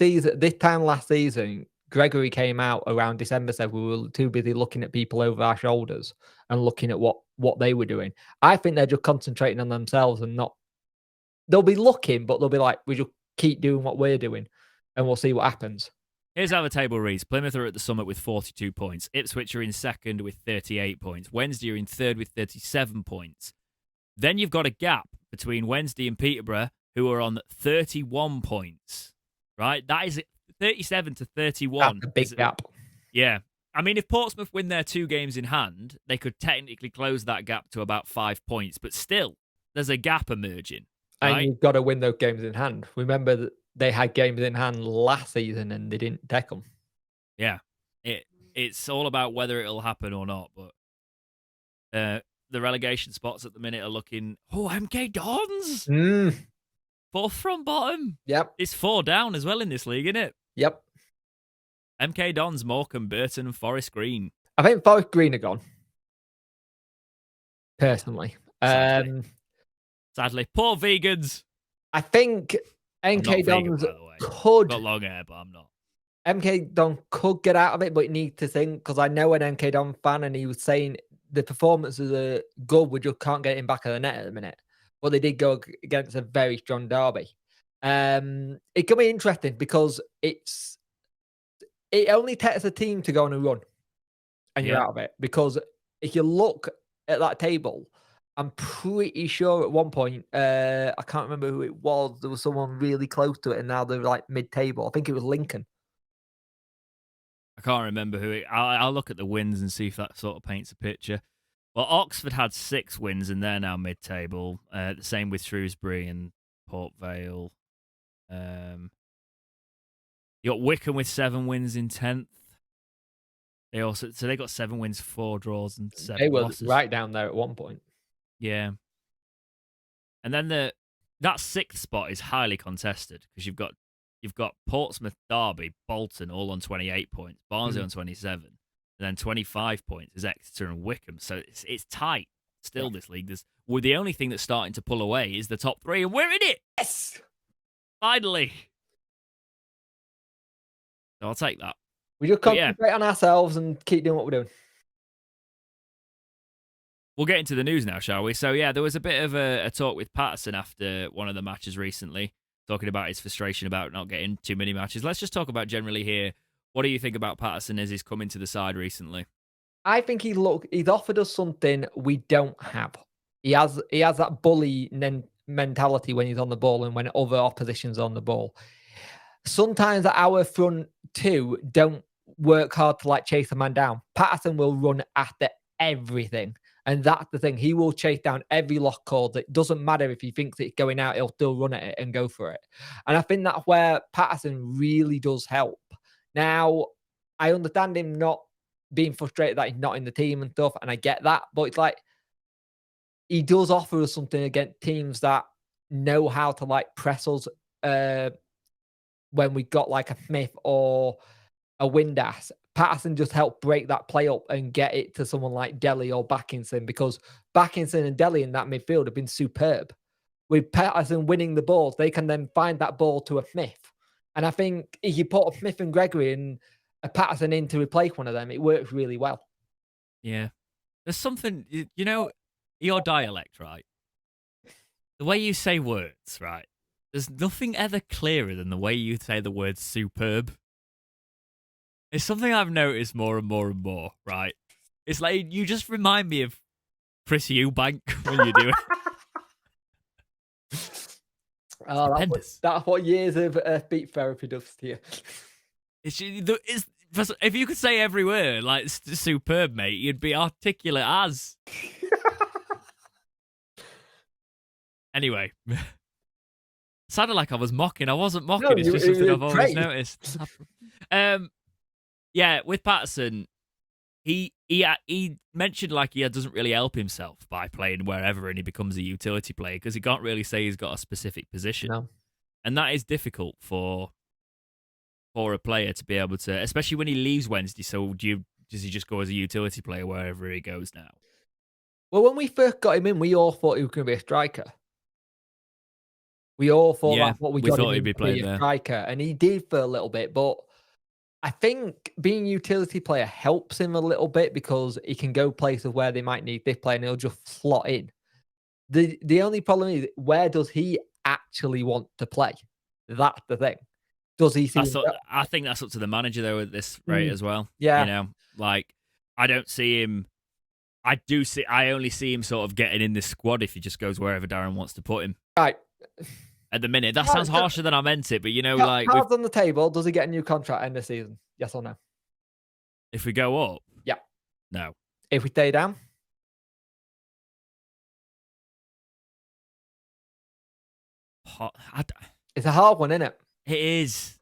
time last season, Gregory came out around December, said we were too busy looking at people over our shoulders and looking at what they were doing. I think they're just concentrating on themselves and not. They'll be looking, but they'll be like, we just keep doing what we're doing, and we'll see what happens. Here's how the table reads. Plymouth are at the summit with 42 points. Ipswich are in second with 38 points. Wednesday are in third with 37 points. Then you've got a gap between Wednesday and Peterborough, who are on 31 points, right? That is 37 to 31. That's a big gap. Yeah. I mean, if Portsmouth win their 2 games in hand, they could technically close that gap to about 5 points, but still, there's a gap emerging. Right? And you've got to win those games in hand. Remember that they had games in hand last season and they didn't take them. Yeah. It's all about whether it'll happen or not, but the relegation spots at the minute are looking, MK Dons! 4th from bottom. Yep. It's 4 down as well in this league, isn't it? Yep. MK Dons, Morecambe, Burton, and Forest Green. I think Forest Green are gone. Personally. Sadly. Poor vegans. I think MK Dons could. Got long hair, but I'm not. MK Don could get out of it, but you need to think, because I know an MK Don fan and he was saying the performances are good, we just can't get him back of the net at the minute. But they did go against a very strong derby. It could be interesting because it only takes a team to go on a run and you're out of it. Because if you look at that table, I'm pretty sure at one point, I can't remember who it was, there was someone really close to it and now they're like mid-table. I think it was Lincoln. I can't remember who it. I'll look at the wins and see if that sort of paints a picture. Well, Oxford had 6 wins and they're now mid-table. The same with Shrewsbury and Port Vale. You got Wickham with 7 wins in 10th. They got 7 wins, 4 draws, and 7 losses. They were right down there at one point. Yeah. And then that 6th spot is highly contested because you've got Portsmouth, Derby, Bolton all on 28 points, Barnsley on 27, and then 25 points is Exeter and Wickham. So it's tight still, this league. The only thing that's starting to pull away is the top 3, and we're in it! Yes! Finally! So I'll take that. We just But yeah. concentrate on ourselves and keep doing what we're doing. We'll get into the news now, shall we? So, yeah, there was a bit of a talk with Patterson after one of the matches recently, talking about his frustration about not getting too many matches. Let's just talk about generally here. What do you think about Patterson as he's come into the side recently? I think he's offered us something we don't have. He has that bully mentality when he's on the ball and when other oppositions are on the ball. Sometimes our front two don't work hard to like chase a man down. Patterson will run after everything. And that's the thing. He will chase down every lock call. It doesn't matter if he thinks it's going out, he'll still run at it and go for it. And I think that's where Patterson really does help. Now, I understand him not being frustrated that he's not in the team and stuff, and I get that, but it's like he does offer us something against teams that know how to like press us when we got like a Smith or a Windass. Patterson just helped break that play up and get it to someone like Delhi or Backinson, because Backinson and Delhi in that midfield have been superb. With Patterson winning the balls, they can then find that ball to a Smith. And I think if you put a Smith and Gregory and a Patterson in to replace one of them, it works really well. Yeah. There's something, you know, your dialect, right? The way you say words, right? There's nothing ever clearer than the way you say the word superb. It's something I've noticed more and more and more, right? It's like you just remind me of Chris Eubank when you do it. Oh, that's what years of speech therapy does to you. If you could say every word like superb, mate, you'd be articulate as. Anyway, sounded like I was mocking. I wasn't mocking. No, it's just something I've always great. noticed. Yeah, with Patterson, he mentioned like he doesn't really help himself by playing wherever, and he becomes a utility player because he can't really say he's got a specific position. No. And that is difficult for a player to be able to, especially when he leaves Wednesday. So does he just go as a utility player wherever he goes now? Well, when we first got him in, we all thought he was going to be a striker. We all thought that's what we got thought him he'd be in to playing be a there. striker, and he did for a little bit. But I think being a utility player helps him a little bit because he can go places where they might need this player, and he'll just slot in. The only problem is, where does he actually want to play? That's the thing. Does he see? I think that's up to the manager though at this rate as well. Yeah, you know, like I don't see him. I only see him sort of getting in this squad if he just goes wherever Darren wants to put him. Right. At the minute, that sounds harsher than I meant it, but you know, like cards on the table. Does he get a new contract end of season? Yes or no? If we go up, yeah, no. If we stay down, it's a hard one, isn't it? It is.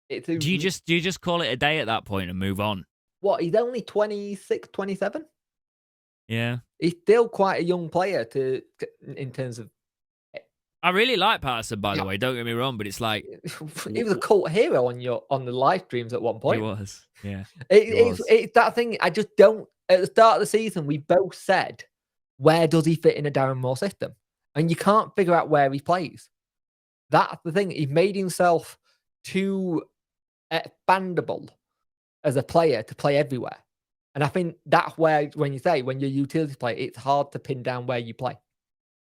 Do you just call it a day at that point and move on? What? He's only 26, 27? Yeah. He's still quite a young player in terms of. I really like Patterson, by the way. Don't get me wrong, but it's like he was a cult hero on the live streams at one point. He was, yeah. It's that thing. I just don't. At the start of the season, we both said, "Where does he fit in a Darren Moore system?" And you can't figure out where he plays. That's the thing. He made himself too expandable as a player to play everywhere. And I think that's where, when you're a utility player, it's hard to pin down where you play.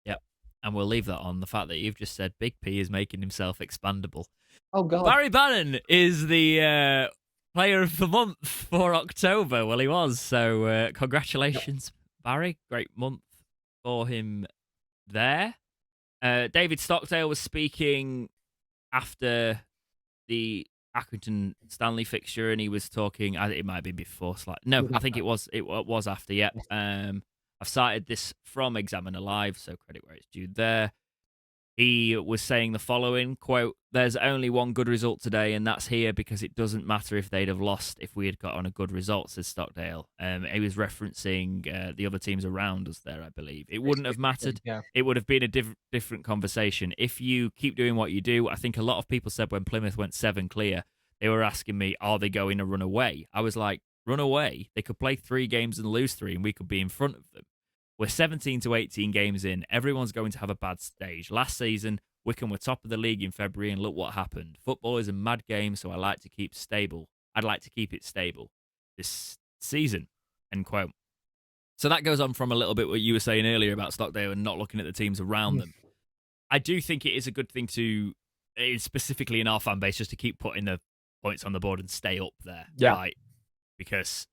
Yep. And we'll leave that on the fact that you've just said Big P is making himself expandable. Oh, God. Barry Bannon is the player of the month for October. Well, he was. So congratulations, Barry. Great month for him there. David Stockdale was speaking after the Accrington Stanley fixture, and he was talking. It might be before. No, I think it was. It was after. Yeah. I've cited this from Examiner Live, so credit where it's due there. He was saying the following, quote, "There's only one good result today, and that's here because it doesn't matter if they'd have lost if we had got on a good result," says Stockdale. He was referencing the other teams around us there, I believe. It wouldn't have mattered. Yeah. It would have been a different conversation. If you keep doing what you do, I think a lot of people said when Plymouth went 7 clear, they were asking me, are they going to run away? I was like, run away? They could play 3 games and lose 3, and we could be in front of them. We're 17 to 18 games in. Everyone's going to have a bad stage. Last season, Wycombe were top of the league in February, and look what happened. Football is a mad game, so I like to keep stable. I'd like to keep it stable this season, end quote. So that goes on from a little bit what you were saying earlier about Stockdale and not looking at the teams around them. I do think it is a good thing to, specifically in our fan base, just to keep putting the points on the board and stay up there. Yeah. Right? Because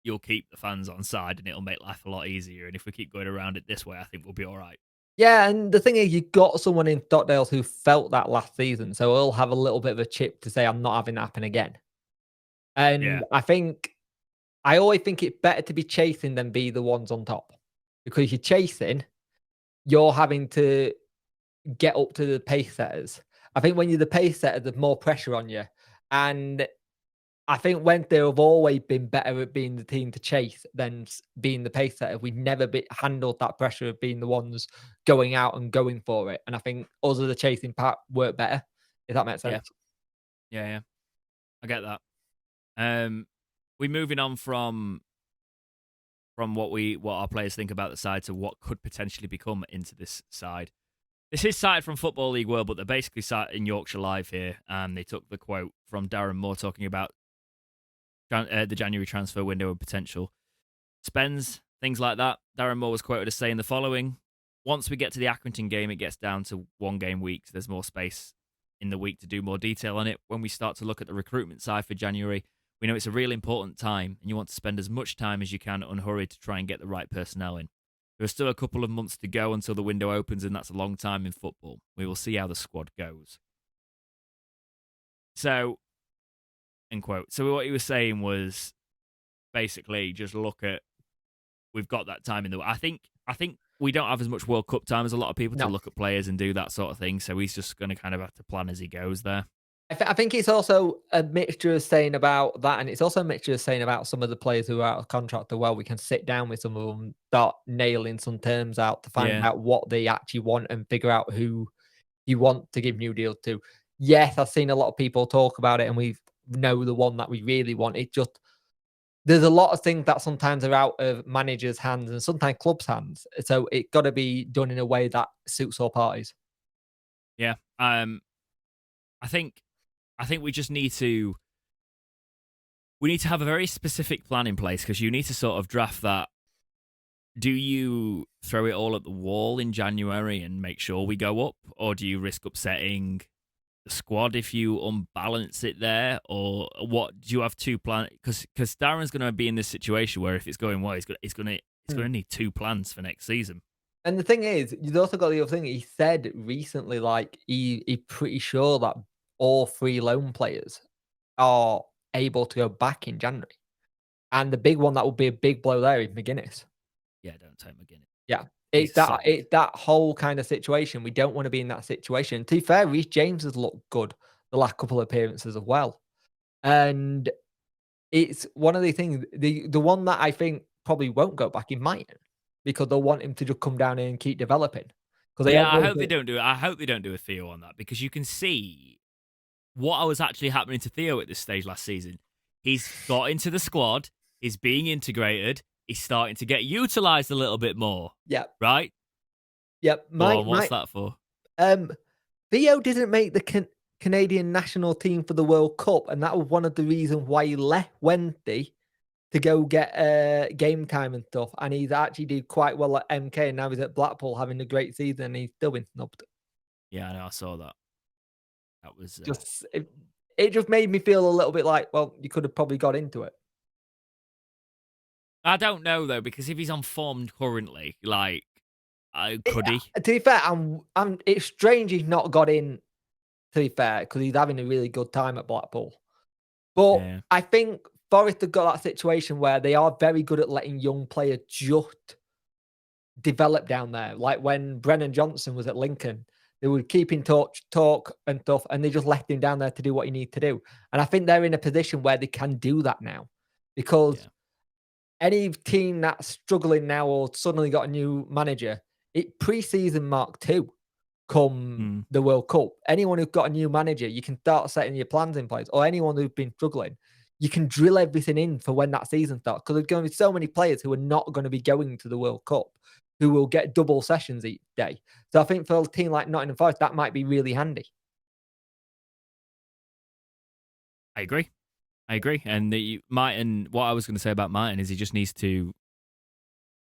you'll keep the fans on side and it'll make life a lot easier. And if we keep going around it this way, I think we'll be all right. Yeah, and the thing is, you got someone in Stockdale who felt that last season, so he'll have a little bit of a chip to say, I'm not having that happen again. And Yeah. I always think it's better to be chasing than be the ones on top. Because you're chasing, you're having to get up to the pace setters. I think when you're the pace setter, there's more pressure on you. And I think Wednesday have always been better at being the team to chase than being the pace setter. We've never handled that pressure of being the ones going out and going for it. And I think us as the chasing part work better, if that makes sense. Yeah. I get that. We're moving on from what our players think about the side to what could potentially become into this side. This is cited from Football League World, but they're basically cited in Yorkshire Live here, and they took the quote from Darren Moore talking about the January transfer window and potential spends, things like that. Darren Moore was quoted as saying the following: "Once we get to the Accrington game, it gets down to 1 game weeks. There's more space in the week to do more detail on it. When we start to look at the recruitment side for January, we know it's a really important time, and you want to spend as much time as you can unhurried to try and get the right personnel in. There are still a couple of months to go until the window opens, and that's a long time in football. We will see how the squad goes." So, end quote. So what he was saying was basically just look at, we've got that time in the. I think we don't have as much World Cup time as a lot of people to look at players and do that sort of thing. So he's just going to kind of have to plan as he goes there. I think it's also a mixture of saying about that, and it's also a mixture of saying about some of the players who are out of contract as well. We can sit down with some of them, start nailing some terms out to find out what they actually want and figure out who you want to give new deals to. Yes, I've seen a lot of people talk about it, and we know the one that we really want. It just, there's a lot of things that sometimes are out of managers' hands and sometimes clubs' hands. So it got to be done in a way that suits all parties. Yeah. I think we just need to have a very specific plan in place, because you need to sort of draft that. Do you throw it all at the wall in January and make sure we go up, or do you risk upsetting the squad if you unbalance it there, or what? Do you have two plans? Because Darren's going to be in this situation where if it's going well, he's going to need 2 plans for next season. And the thing is, you've also got the other thing. He said recently, like he's pretty sure that all 3 loan players are able to go back in January. And the big one that would be a big blow there is McGuinness. Yeah, don't take McGuinness. Yeah. It's that whole kind of situation. We don't want to be in that situation. To be fair, Reece James has looked good the last couple of appearances as well. And it's one of the things, the one that I think probably won't go back in Mighton, because they'll want him to just come down here and keep developing. I hope they don't do it. I hope they don't do a Theo on that, because you can see what was actually happening to Theo at this stage last season. He's got into the squad. He's being integrated. He's starting to get utilised a little bit more. Yeah. Right? Yep. What's that for? Theo didn't make the Canadian national team for the World Cup, and that was one of the reasons why he left Wednesday to go get game time and stuff. And he's actually did quite well at MK, and now he's at Blackpool having a great season, and he's still been snubbed. Yeah, I know. I saw that. That was just it just made me feel a little bit like, well, you could have probably got into it. I don't know though, because if he's on form currently, like, could he? To be fair, it's strange he's not got in. To be fair, because he's having a really good time at Blackpool. But I think Forest have got that situation where they are very good at letting young players just develop down there. Like when Brennan Johnson was at Lincoln, they would keep in touch, talk and stuff, and they just left him down there to do what he needs to do. And I think they're in a position where they can do that now, because any team that's struggling now or suddenly got a new manager, it pre-season Mark 2 come the World Cup. Anyone who's got a new manager, you can start setting your plans in place, or anyone who's been struggling, you can drill everything in for when that season starts, because there's going to be so many players who are not going to be going to the World Cup who will get double sessions each day. So I think for a team like Nottingham Forest, that might be really handy. I agree. I agree. And Martin, what I was going to say about Martin is he just needs to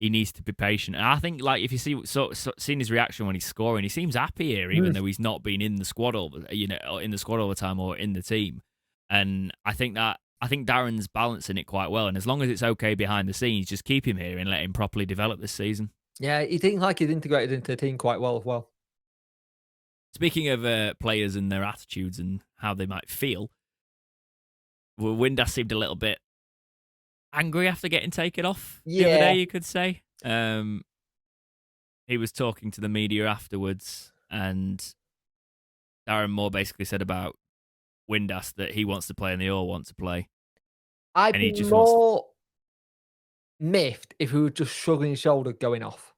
be patient. And I think, like, if you seen his reaction when he's scoring, he seems happy here, even though he's not been in the squad all the time or in the team. And I think Darren's balancing it quite well. And as long as it's okay behind the scenes, just keep him here and let him properly develop this season. Yeah, he seems like he's integrated into the team quite well as well. Speaking of players and their attitudes and how they might feel, Windass seemed a little bit angry after getting taken off the other day, you could say. He was talking to the media afterwards, and Darren Moore basically said about Windass that he wants to play and they all want to play. I'd be more miffed if he was just shrugging his shoulder going off.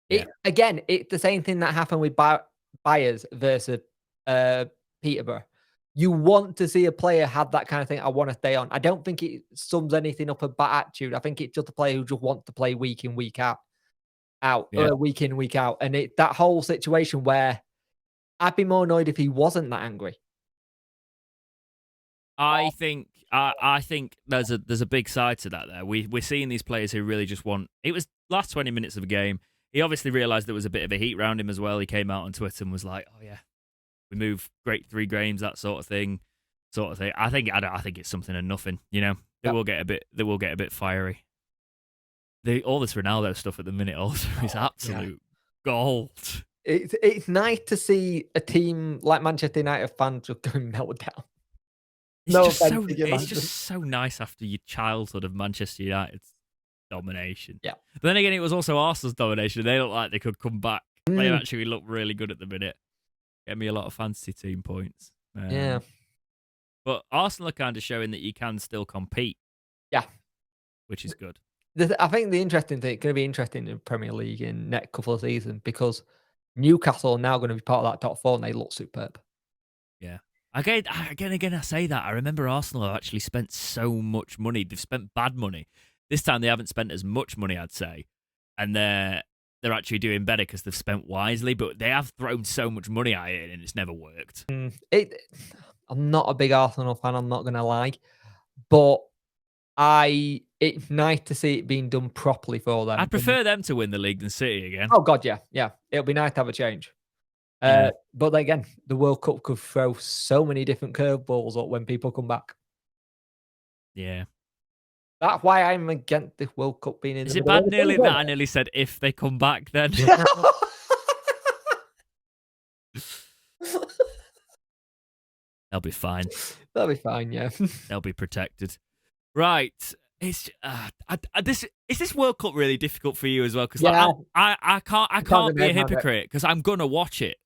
Yeah. It's the same thing that happened with Byers versus Peterborough. You want to see a player have that kind of thing. I want to stay on. I don't think it sums anything up a bad attitude. I think it's just a player who just wants to play week in, week out, week in, week out. And that whole situation where I'd be more annoyed if he wasn't that angry. I think there's a big side to that there. We're seeing these players who really just want. It was last 20 minutes of a game. He obviously realised there was a bit of a heat around him as well. He came out on Twitter and was like, "Oh yeah, we move great 3 games, that sort of thing." I think it's something and nothing. You know, they will get a bit fiery. All this Ronaldo stuff at the minute also is absolute gold. It's nice to see a team like Manchester United fans just going meltdown. It's just so nice after your childhood of Manchester United's domination. Yeah. But then again, it was also Arsenal's domination. They look like they could come back. They actually look really good at the minute. Get me a lot of fantasy team points. Yeah. But Arsenal are kind of showing that you can still compete. Yeah. Which is good. I think the interesting thing, it's going to be interesting in Premier League in the next couple of seasons because Newcastle are now going to be part of that top 4 and they look superb. Yeah. Again, I say that. I remember Arsenal have actually spent so much money. They've spent bad money. This time they haven't spent as much money, I'd say. And they're actually doing better because they've spent wisely, but they have thrown so much money at it and it's never worked. I'm not a big Arsenal fan, I'm not going to lie. But it's nice to see it being done properly for them. I'd prefer them to win the league than City again. Oh, God, yeah. Yeah. It'll be nice to have a change. But again, the World Cup could throw so many different curveballs up when people come back. Yeah. That's why I'm against the World Cup being in Is the it bad nearly that I nearly said if they come back then? They'll be fine. They'll be fine, yeah. They'll be protected. Right. It's is this World Cup really difficult for you as well? Because I can't be a hypocrite because I'm gonna watch it.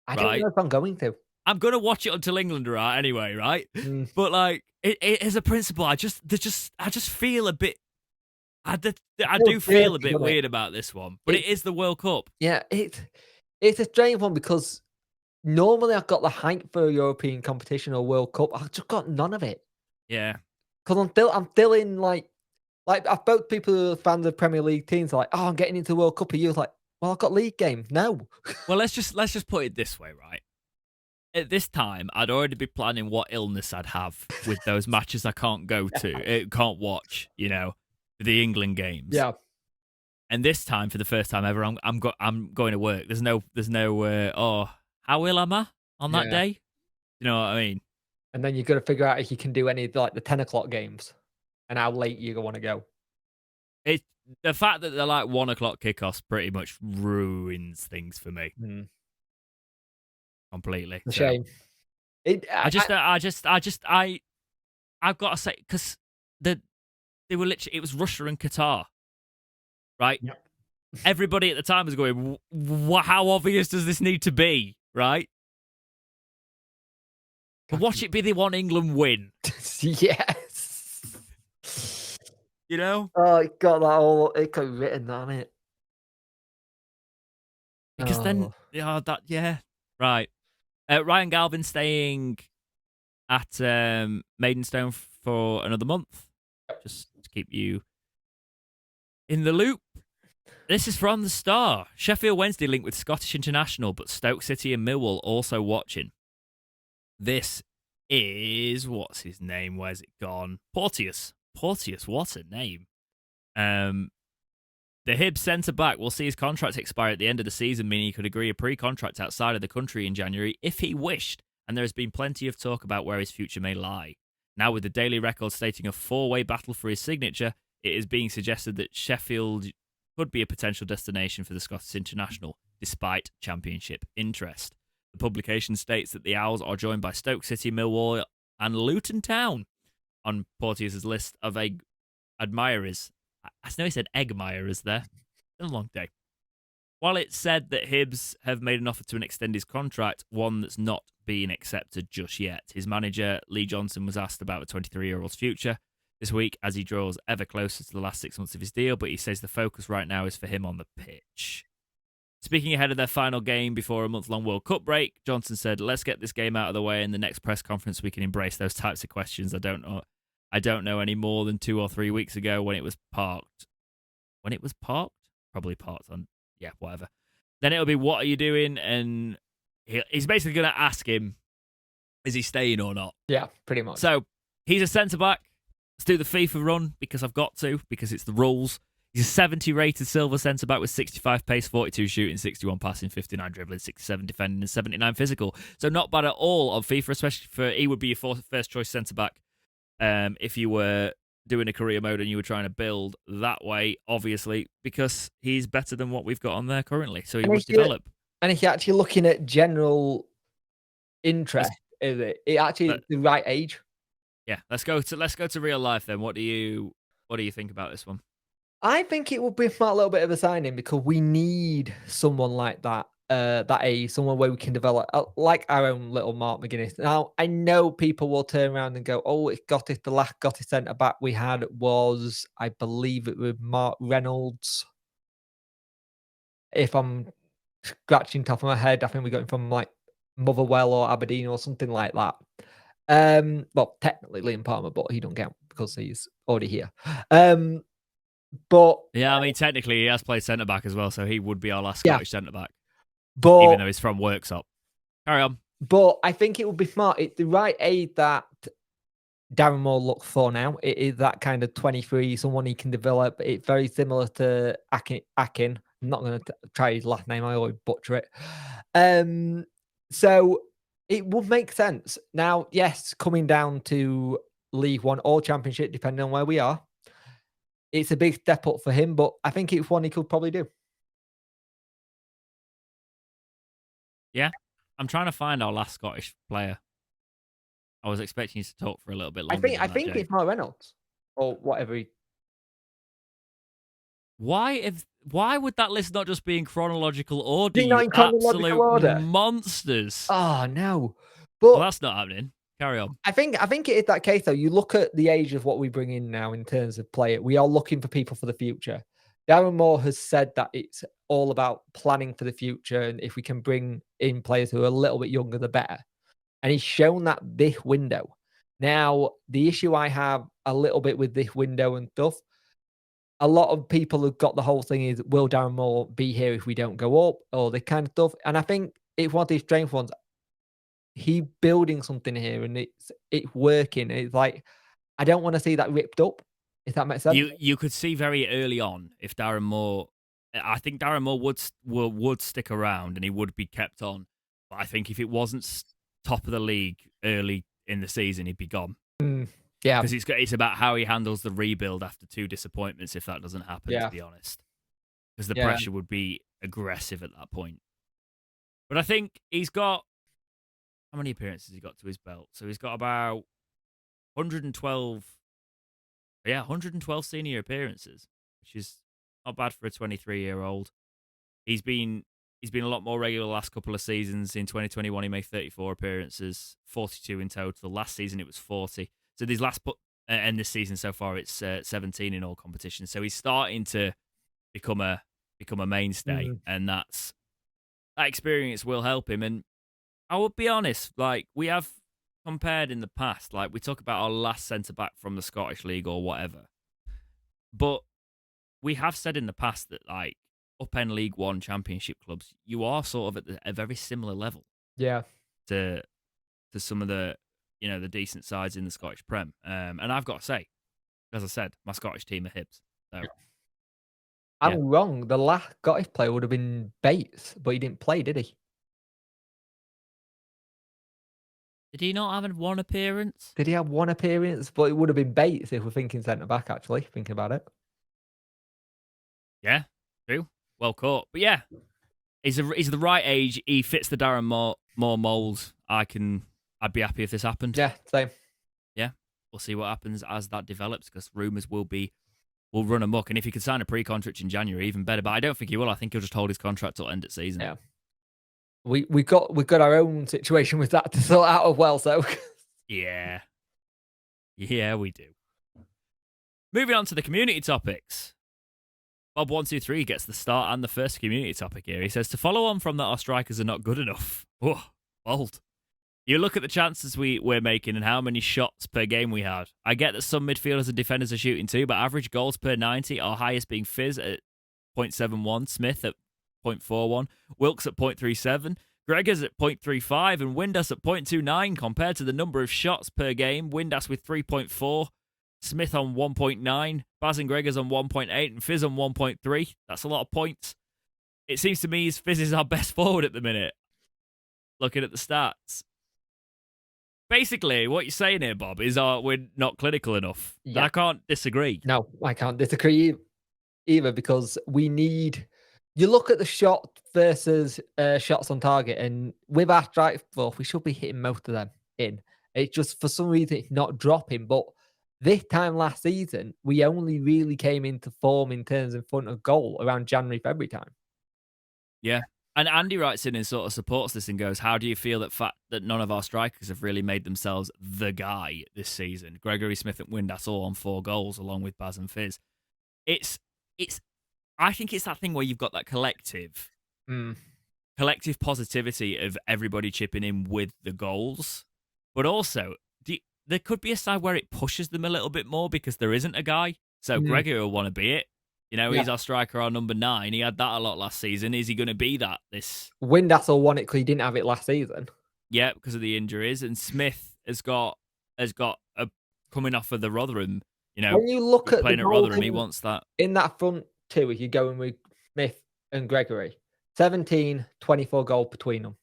I don't know if I'm going to. I'm gonna watch it until England are out anyway, right? But like, it as a principle, I just feel a bit. I do feel a bit weird about this one, but it is the World Cup. Yeah, it's a strange one because normally I've got the hype for a European competition or World Cup. I've just got none of it. Yeah, because I'm still in like I've spoke to people who are fans of Premier League teams like, oh, I'm getting into the World Cup. Are you like, well, I've got league games. No. Well, let's just put it this way, right? At this time, I'd already be planning what illness I'd have with those matches I can't go to, can't watch, you know, the England games. Yeah. And this time, for the first time ever, I'm going to work. There's no oh, how ill am I on that day? You know what I mean? And then you've got to figure out if you can do any of like the 10 o'clock games and how late you want to go. It's the fact that they're like 1 o'clock kickoffs pretty much ruins things for me. Completely. A shame. I've got to say, because they were literally, it was Russia and Qatar, right? Yep. Everybody at the time was going, how obvious does this need to be, right? But watch it be the one England win. Yes. You know? Oh, it got written on it. Because then, right. Ryan Galvin staying at Maidenstone for another month, just to keep you in the loop. This is from the Star. Sheffield Wednesday linked with Scottish international, but Stoke City and Millwall also watching. This is, what's his name? Where's it gone? Porteous. Porteous, what a name. The Hibs centre-back will see his contract expire at the end of the season, meaning he could agree a pre-contract outside of the country in January if he wished, and there has been plenty of talk about where his future may lie. Now, with the Daily Record stating a four-way battle for his signature, it is being suggested that Sheffield could be a potential destination for the Scottish international, despite championship interest. The publication states that the Owls are joined by Stoke City, Millwall, and Luton Town on Porteous' list of admirers. I know he said Eggmirers there. It's been a long day. While it's said that Hibs have made an offer to extend his contract, one that's not been accepted just yet. His manager, Lee Johnson, was asked about the 23-year-old's future this week as he draws ever closer to the last 6 months of his deal, but he says the focus right now is for him on the pitch. Speaking ahead of their final game before a month-long World Cup break, Johnson said, "Let's get this game out of the way. In the next press conference, we can embrace those types of questions. I don't know any more than 2 or 3 weeks ago when it was parked. When it was parked? Probably parked on, yeah, whatever. Then it'll be, what are you doing?" And he's basically going to ask him, is he staying or not? Yeah, pretty much. So he's a centre-back. Let's do the FIFA run because I've got to, because it's the rules. He's a 70 rated silver centre-back with 65 pace, 42 shooting, 61 passing, 59 dribbling, 67 defending, and 79 physical. So not bad at all on FIFA, especially for he would be your first choice centre-back if you were doing a career mode and you were trying to build that way, obviously, because he's better than what we've got on there currently. So he would develop. And if you're actually looking at general interest, is it actually the right age? Yeah, let's go to real life then. What do you think about this one? I think it would be a little bit of a signing because we need someone like that, that age, someone where we can develop, like our own little Mark McGuinness. Now, I know people will turn around and go, "Oh, it's Gottis. The last Gottis centre back we had was, I believe it was Mark Reynolds." If I'm scratching top of my head, I think we got him from like Motherwell or Aberdeen or something like that. Well, technically Liam Palmer, but he don't count because he's already here. But yeah, I mean, technically he has played centre back as well, so he would be our last Scottish centre back, but even though he's from Worksop. Carry on. But I think it would be smart. It's the right age that Darren Moore looks for now. It is that kind of 23, someone he can develop. It's very similar to Akin. I'm not going to try his last name. I always butcher it. So it would make sense. Now, yes, coming down to League One or Championship, depending on where we are, it's a big step up for him, but I think it's one he could probably do. Yeah. I'm trying to find our last Scottish player. I was expecting you to talk for a little bit longer. I think it's Mark Reynolds or whatever. Why would that list not just be in chronological order? Not in chronological absolute order? Monsters. Oh no. But well, that's not happening. Carry on. I think it is that case though. You look at the age of what we bring in now in terms of player. We are looking for people for the future. Darren Moore has said that it's all about planning for the future, and if we can bring in players who are a little bit younger, the better. And he's shown that this window. Now, the issue I have a little bit with this window and stuff, a lot of people have got the whole thing is, will Darren Moore be here if we don't go up, or the kind of stuff. And I think it's one of these strange ones. He's building something here, and it's working. It's like, I don't want to see that ripped up, if that makes sense. You could see very early on if Darren Moore, I think Darren Moore would stick around and he would be kept on. But I think if it wasn't top of the league early in the season, he'd be gone. Yeah, because it's about how he handles the rebuild after 2 disappointments. If that doesn't happen, to be honest, because the pressure would be aggressive at that point. But I think he's got, how many appearances he got to his belt? So he's got about 112. Yeah, 112 senior appearances, which is not bad for a 23-year-old. He's been a lot more regular the last couple of seasons. In 2021, he made 34 appearances, 42 in total. Last season, it was 40. So these and this season so far, it's 17 in all competitions. So he's starting to become a mainstay, and that experience will help him. And I would be honest, like, we have compared in the past, like we talk about our last centre-back from the Scottish League or whatever, but we have said in the past that, like, up-end League One Championship clubs, you are sort of at a very similar level. Yeah. To some of the the decent sides in the Scottish Prem. And I've got to say, as I said, my Scottish team are Hibs. So I'm wrong. The last Scottish player would have been Bates, but he didn't play, did he? did he not have one appearance? Did he have one appearance? But it would have been Bates if we're thinking centre back. Actually, thinking about it. Yeah, true. Well caught. But yeah, he's the right age. He fits the Darren Moore mould. I'd be happy if this happened. Yeah, same. Yeah, we'll see what happens as that develops, because rumours will run amok. And if he could sign a pre-contract in January, even better. But I don't think he will. I think he'll just hold his contract till end of season. Yeah. We've got our own situation with that to sort out as well. So yeah, we do. Moving on to the community topics. Bob123 gets the start and the first community topic here. He says, to follow on from that, our strikers are not good enough. Oh, bold. You look at the chances we're making and how many shots per game we had. I get that some midfielders and defenders are shooting too, but average goals per 90, our highest being Fizz at 0.71, Smith at 0.41, Wilkes at 0.37, Gregors at 0.35, and Windass at 0.29, compared to the number of shots per game. Windass with 3.4, Smith on 1.9, Baz and Gregors on 1.8, and Fizz on 1.3. That's a lot of points. It seems to me Fizz is our best forward at the minute, looking at the stats. Basically, what you're saying here, Bob, is we're not clinical enough. Yeah. I can't disagree. No, I can't disagree either, because we need. You look at the shot versus shots on target, and with our strike force, we should be hitting most of them in. It's just for some reason it's not dropping. But this time last season, we only really came into form in terms in front of goal around January, February time. Yeah. And Andy writes in and sort of supports this and goes, how do you feel that none of our strikers have really made themselves the guy this season? Gregory, Smith and Windass all on 4 goals along with Baz and Fizz. I think it's that thing where you've got that collective positivity of everybody chipping in with the goals. But also, there could be a side where it pushes them a little bit more because there isn't a guy. So Gregory will want to be it. He's our striker, our number 9. He had that a lot last season. Is he going to be that this? Windass will want it because he didn't have it last season. Yeah, because of the injuries. And Smith has got a coming off of the Rotherham. When you look at playing at Rotherham, he wants that. In that front two, if you're going with Smith and Gregory, 17, 24 goals between them.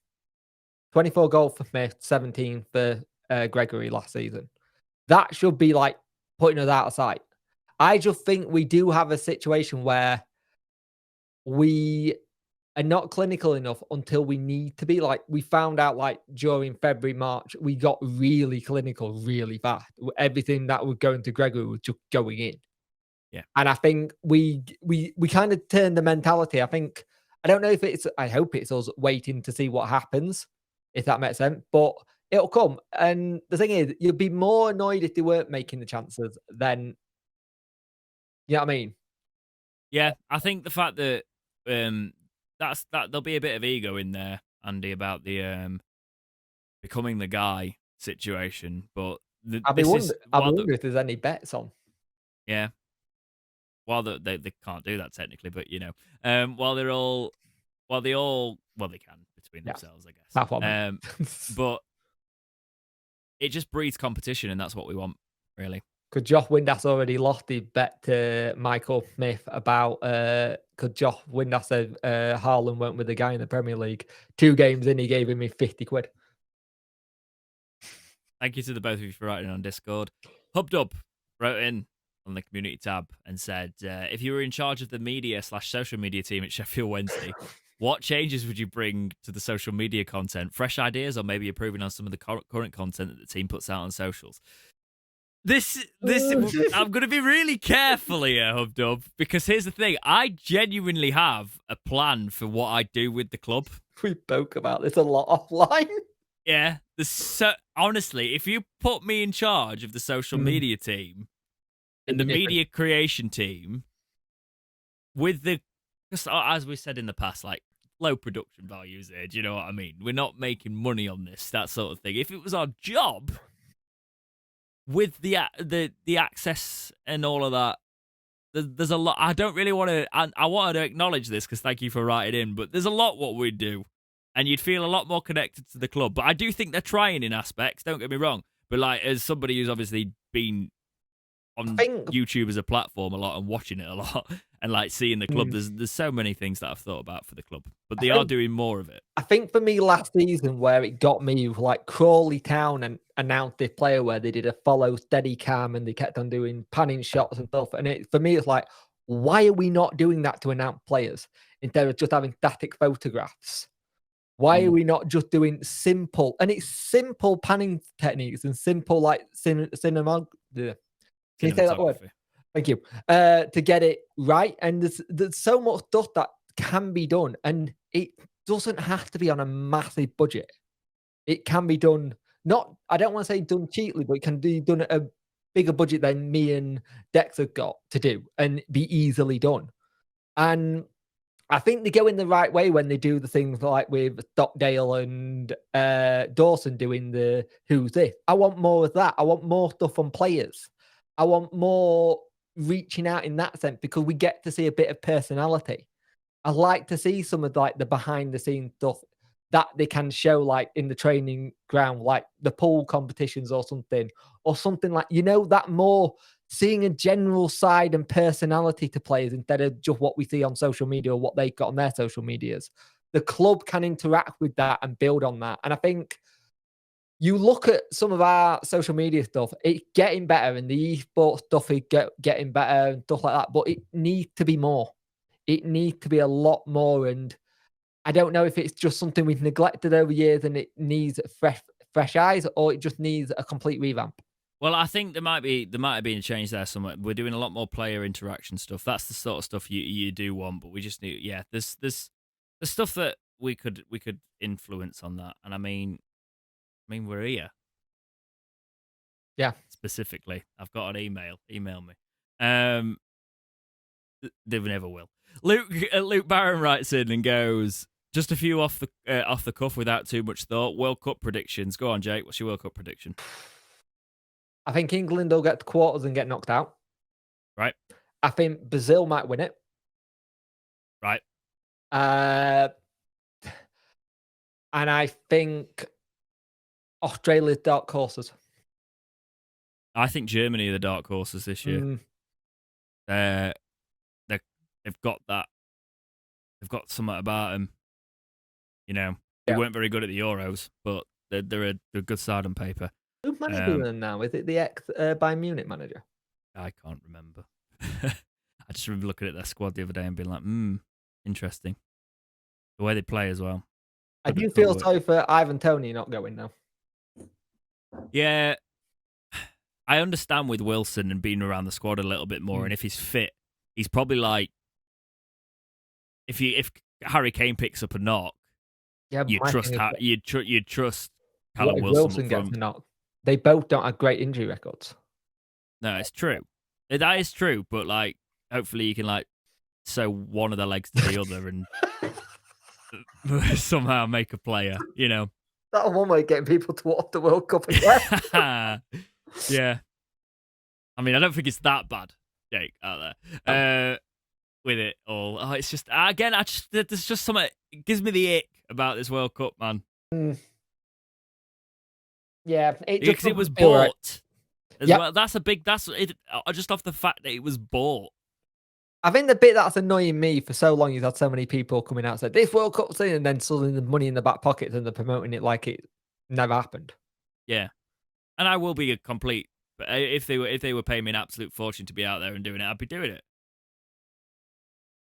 24 goals for Smith, 17 for Gregory last season. That should be like putting us out of sight. I just think we do have a situation where we are not clinical enough until we need to be. Like, we found out during February, March, we got really clinical really fast. Everything that was going to Gregory was just going in. Yeah. And I think we kind of turned the mentality. I don't know if I hope it's us waiting to see what happens, if that makes sense. But it'll come. And the thing is, you'd be more annoyed if they weren't making the chances than. You know what I mean? Yeah, I think the fact that there'll be a bit of ego in there, Andy, about the becoming the guy situation. But I wonder if there's any bets on. Yeah. Well, they can't do that technically, but they can between themselves, I guess. That's what but it just breeds competition, and that's what we want, really. Could Josh Windass already lost his bet to Michael Smith about could Josh Windass said Haaland went with the guy in the Premier League. 2 games in, he gave him 50 quid. Thank you to the both of you for writing on Discord. Hubdub wrote in on the community tab and said, if you were in charge of the media/social media team at Sheffield Wednesday, what changes would you bring to the social media content? Fresh ideas, or maybe improving on some of the current content that the team puts out on socials? This I'm going to be really careful here, Hubdub, because here's the thing. I genuinely have a plan for what I do with the club. We spoke about this a lot offline. Yeah. Honestly, if you put me in charge of the social media team and the media creation team with as we said in the past, low production values there, do you know what I mean? We're not making money on this, that sort of thing. If it was our job, with the access and all of that, there's a lot. I don't really want to. I wanted to acknowledge this because thank you for writing in. But there's a lot what we'd do, and you'd feel a lot more connected to the club. But I do think they're trying in aspects. Don't get me wrong. But like, as somebody who's obviously been on think- YouTube as a platform a lot and watching it a lot and like seeing the club, there's so many things that I've thought about for the club, but they are doing more of it. I think for me last season where it got me, like Crawley Town and announced this player where they did a follow steady cam and they kept on doing panning shots and stuff. And for me, it's like, why are we not doing that to announce players instead of just having static photographs? Why are we not just doing simple, and it's simple panning techniques and simple like cinema. Can you say that word? Thank you. To get it right. And there's so much stuff that can be done, and it doesn't have to be on a massive budget. It can be done, I don't want to say done cheaply, but it can be done at a bigger budget than me and Dex have got to do and be easily done. And I think they go in the right way when they do the things like with Stockdale and Dawson doing the who's this. I want more of that. I want more stuff on players. I want more reaching out in that sense because we get to see a bit of personality. I like to see some of like the behind the scenes stuff that they can show like in the training ground, like the pool competitions or something like, that more seeing a general side and personality to players instead of just what we see on social media or what they've got on their social medias. The club can interact with that and build on that. And I think you look at some of our social media stuff, it's getting better and the esports stuff is getting better and stuff like that, but it needs to be more. It needs to be a lot more. And I don't know if it's just something we've neglected over years and it needs fresh eyes or it just needs a complete revamp. Well, I think there might have been a change there somewhere. We're doing a lot more player interaction stuff. That's the sort of stuff you do want, but we just need there's stuff that we could influence on that. And I mean we're here. Yeah. Specifically, I've got an email. Email me. They never will. Luke Barron writes in and goes, just a few off the cuff without too much thought. World Cup predictions. Go on, Jake. What's your World Cup prediction? I think England will get to quarters and get knocked out. Right. I think Brazil might win it. Right. And I think Australia's dark horses. I think Germany are the dark horses this year. They've got that. They've got something about them. They weren't very good at the Euros, but they're a good side on paper. Who's managing them now? Is it the ex Bayern Munich manager? I can't remember. I just remember looking at their squad the other day and being like, interesting. The way they play as well. I do feel sorry for Ivan Toney not going now. Yeah. I understand with Wilson and being around the squad a little bit more, and if he's fit, he's probably like, if Harry Kane picks up a knock, you'd trust Callum Wilson gets a knock. They both don't have great injury records. No, it's true. That is true, but like, hopefully you can like sew one of their legs to the other and somehow make a player. That's one way of getting people to watch the World Cup again. Yeah. I mean, I don't think it's that bad, Jake, out there. With it all. Oh, it's just, again, there's just something, it gives me the ick about this World Cup, man. Yeah. Because it was bought. As well. That's just off the fact that it was bought. I think the bit that's annoying me for so long is had so many people coming out and said this World Cup thing, and then suddenly the money in the back pockets and they're promoting it like it never happened. Yeah, and I will be a complete. If they were paying me an absolute fortune to be out there and doing it, I'd be doing it.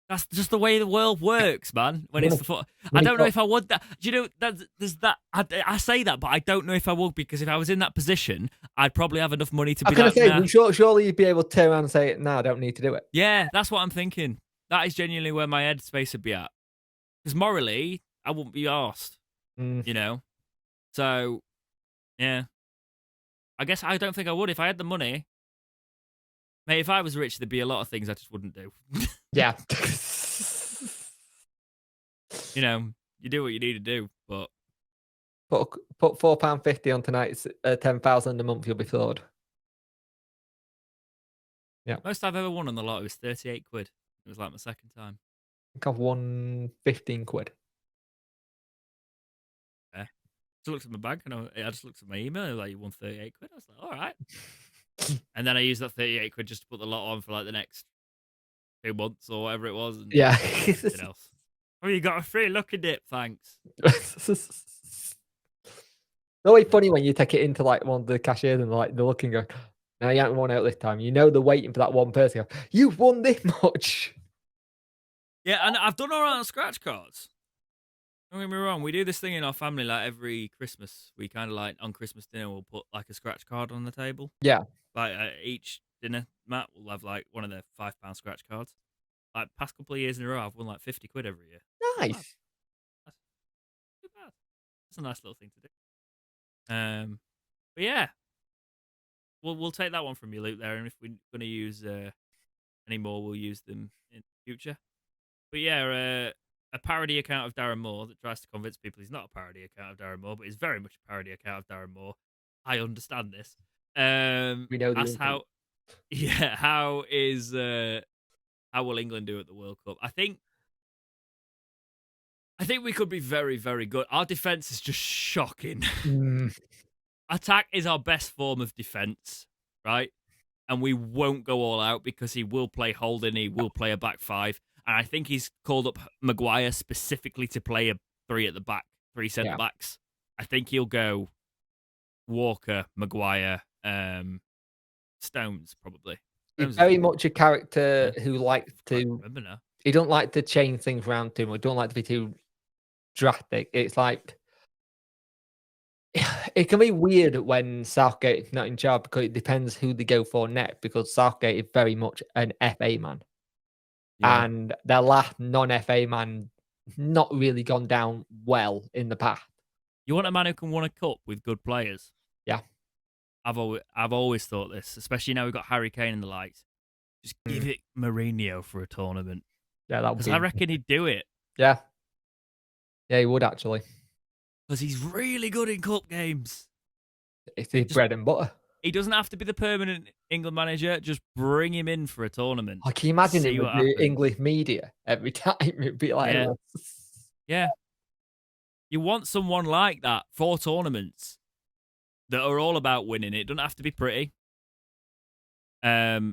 That's just the way the world works, man. When it's the I don't know if I would that. Do you know there's that? I say that, but I don't know if I would, because if I was in that position, I'd probably have enough money to be. I'm gonna say, surely you'd be able to turn around and say, "No, I don't need to do it." Yeah, that's what I'm thinking. That is genuinely where my headspace would be at. Because morally, I wouldn't be arsed. So, yeah. I guess I don't think I would if I had the money. Mate, if I was rich, there'd be a lot of things I just wouldn't do. Yeah. You do what you need to do, but put £4.50 on tonight's 10,000 a month, you'll be floored. Yeah. Most I've ever won on the lot was 38 quid. It was like my second time. I think I've won 15 quid. Yeah. So I looked at my bank and I just looked at my email. Like, you won 38 quid. I was like, all right. And then I used that 38 quid just to put the lot on for like the next 2 months or whatever it was. And Yeah. nothing else. Oh, you got a free lucky dip. Thanks. It's always funny when you take it into like one of the cashiers and like they're looking going, no, you haven't won out this time. You know they're waiting for that one person. Go, you've won this much. Yeah, and I've done all right on scratch cards. Don't get me wrong. We do this thing in our family like every Christmas. We kind of like on Christmas dinner, we'll put like a scratch card on the table. Yeah. Like each dinner, Matt will have like one of their £5 scratch cards. Like past couple of years in a row, I've won like 50 quid every year. Nice. That's too bad. That's a nice little thing to do. But yeah, we'll take that one from you, Luke. There, and if we're gonna use any more, we'll use them in the future. But yeah, a parody account of Darren Moore that tries to convince people he's not a parody account of Darren Moore, but is very much a parody account of Darren Moore. I understand this. We know that's how. Yeah, how will England do at the World Cup? I think we could be very, very good. Our defense is just shocking. Attack is our best form of defense, right? And we won't go all out because he will play holding. He will play a back five. And I think he's called up Maguire specifically to play a 3 at the back, 3 centre backs. I think he'll go Walker, Maguire, Stones probably. He's very much a character who likes to. He don't like to change things around too much. Don't like to be too drastic. It's like it can be weird when Southgate's not in charge because it depends who they go for next. Because Southgate is very much an FA man. Yeah. And their last non-FA man not really gone down well in the past. You want a man who can win a cup with good players? Yeah. I've always thought this, especially now we've got Harry Kane in the lights. Just give it Mourinho for a tournament. Yeah, that would. Because I reckon he'd do it. Yeah. Yeah, he would actually. Because he's really good in cup games. It's his bread and butter. He doesn't have to be the permanent England manager. Just bring him in for a tournament. I can you imagine him with the English media every time. It'd be like, yeah. You want someone like that for tournaments that are all about winning. It doesn't have to be pretty. I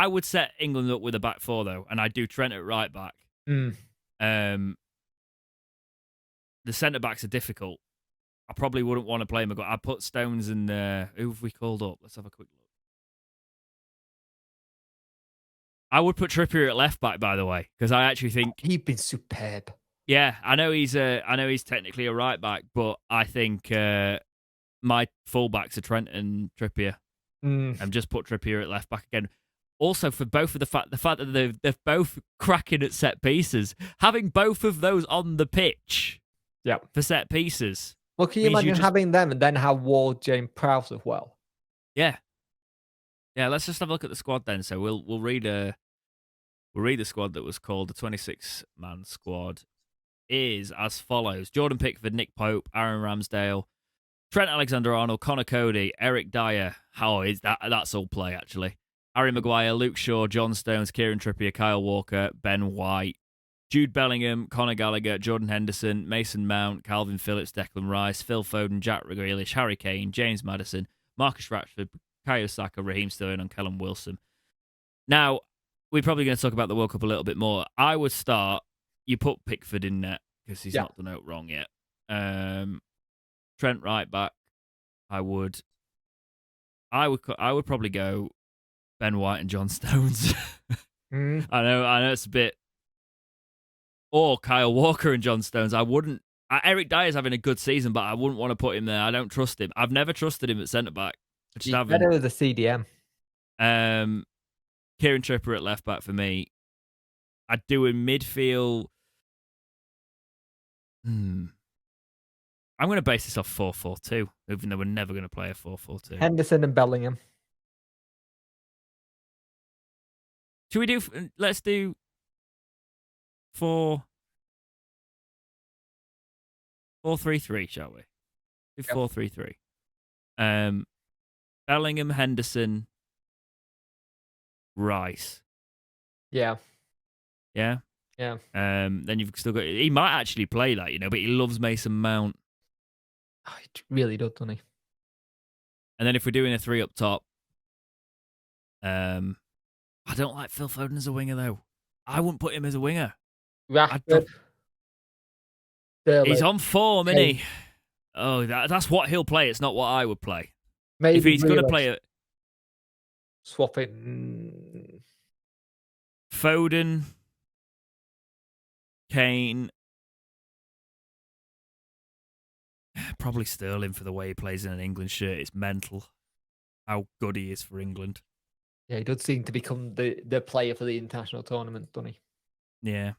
would set England up with a back four though, and I do Trent at right back. The centre backs are difficult. I probably wouldn't want to play Maguire. I'd put Stones and who have we called up? Let's have a quick look. I would put Trippier at left back, by the way, because I actually think he's been superb. Yeah, I know he's technically a right back, but I think my fullbacks are Trent and Trippier. And just put Trippier at left back again. Also, for both of the fact that they're both cracking at set pieces, having both of those on the pitch, for set pieces. Well, can you imagine having them and then have Ward, James Prowse as well? Yeah. Yeah, let's just have a look at the squad then. So we'll read the squad that was called the 26-man squad is as follows: Jordan Pickford, Nick Pope, Aaron Ramsdale, Trent Alexander-Arnold, Connor Cody, Eric Dyer. How is that's all play actually? Harry Maguire, Luke Shaw, John Stones, Kieran Trippier, Kyle Walker, Ben White, Jude Bellingham, Conor Gallagher, Jordan Henderson, Mason Mount, Calvin Phillips, Declan Rice, Phil Foden, Jack Grealish, Harry Kane, James Maddison, Marcus Rashford, Bukayo Saka, Raheem Sterling, and Callum Wilson. Now, we're probably going to talk about the World Cup a little bit more. I would start, you put Pickford in net because he's not done it wrong yet. Trent right back, I would probably go Ben White and John Stones. I know it's a bit. Or Kyle Walker and John Stones. I wouldn't. Eric Dyer's having a good season, but I wouldn't want to put him there. I don't trust him. I've never trusted him at centre back. He's better as a CDM. Kieran Trippier at left back for me. I'd do in midfield. I'm going to base this off 4-4-2, even though we're never going to play a 4-4-2. Henderson and Bellingham. Should we do? Let's do 4-3-3, shall we? Do 4-3-3. Bellingham, Henderson, Rice. Yeah. Yeah. Yeah. Then you've still got. He might actually play that, but he loves Mason Mount. Oh, he really does, doesn't he? And then if we're doing a 3 up top, I don't like Phil Foden as a winger though. I wouldn't put him as a winger. Rashford. He's on form, isn't he? Kane. Oh, that's what he'll play. It's not what I would play. Maybe If he's going to Grealish. play it, Swap it. Foden, Kane, probably Sterling for the way he plays in an England shirt. It's mental how good he is for England. Yeah, he does seem to become the player for the international tournament, doesn't he? Yeah.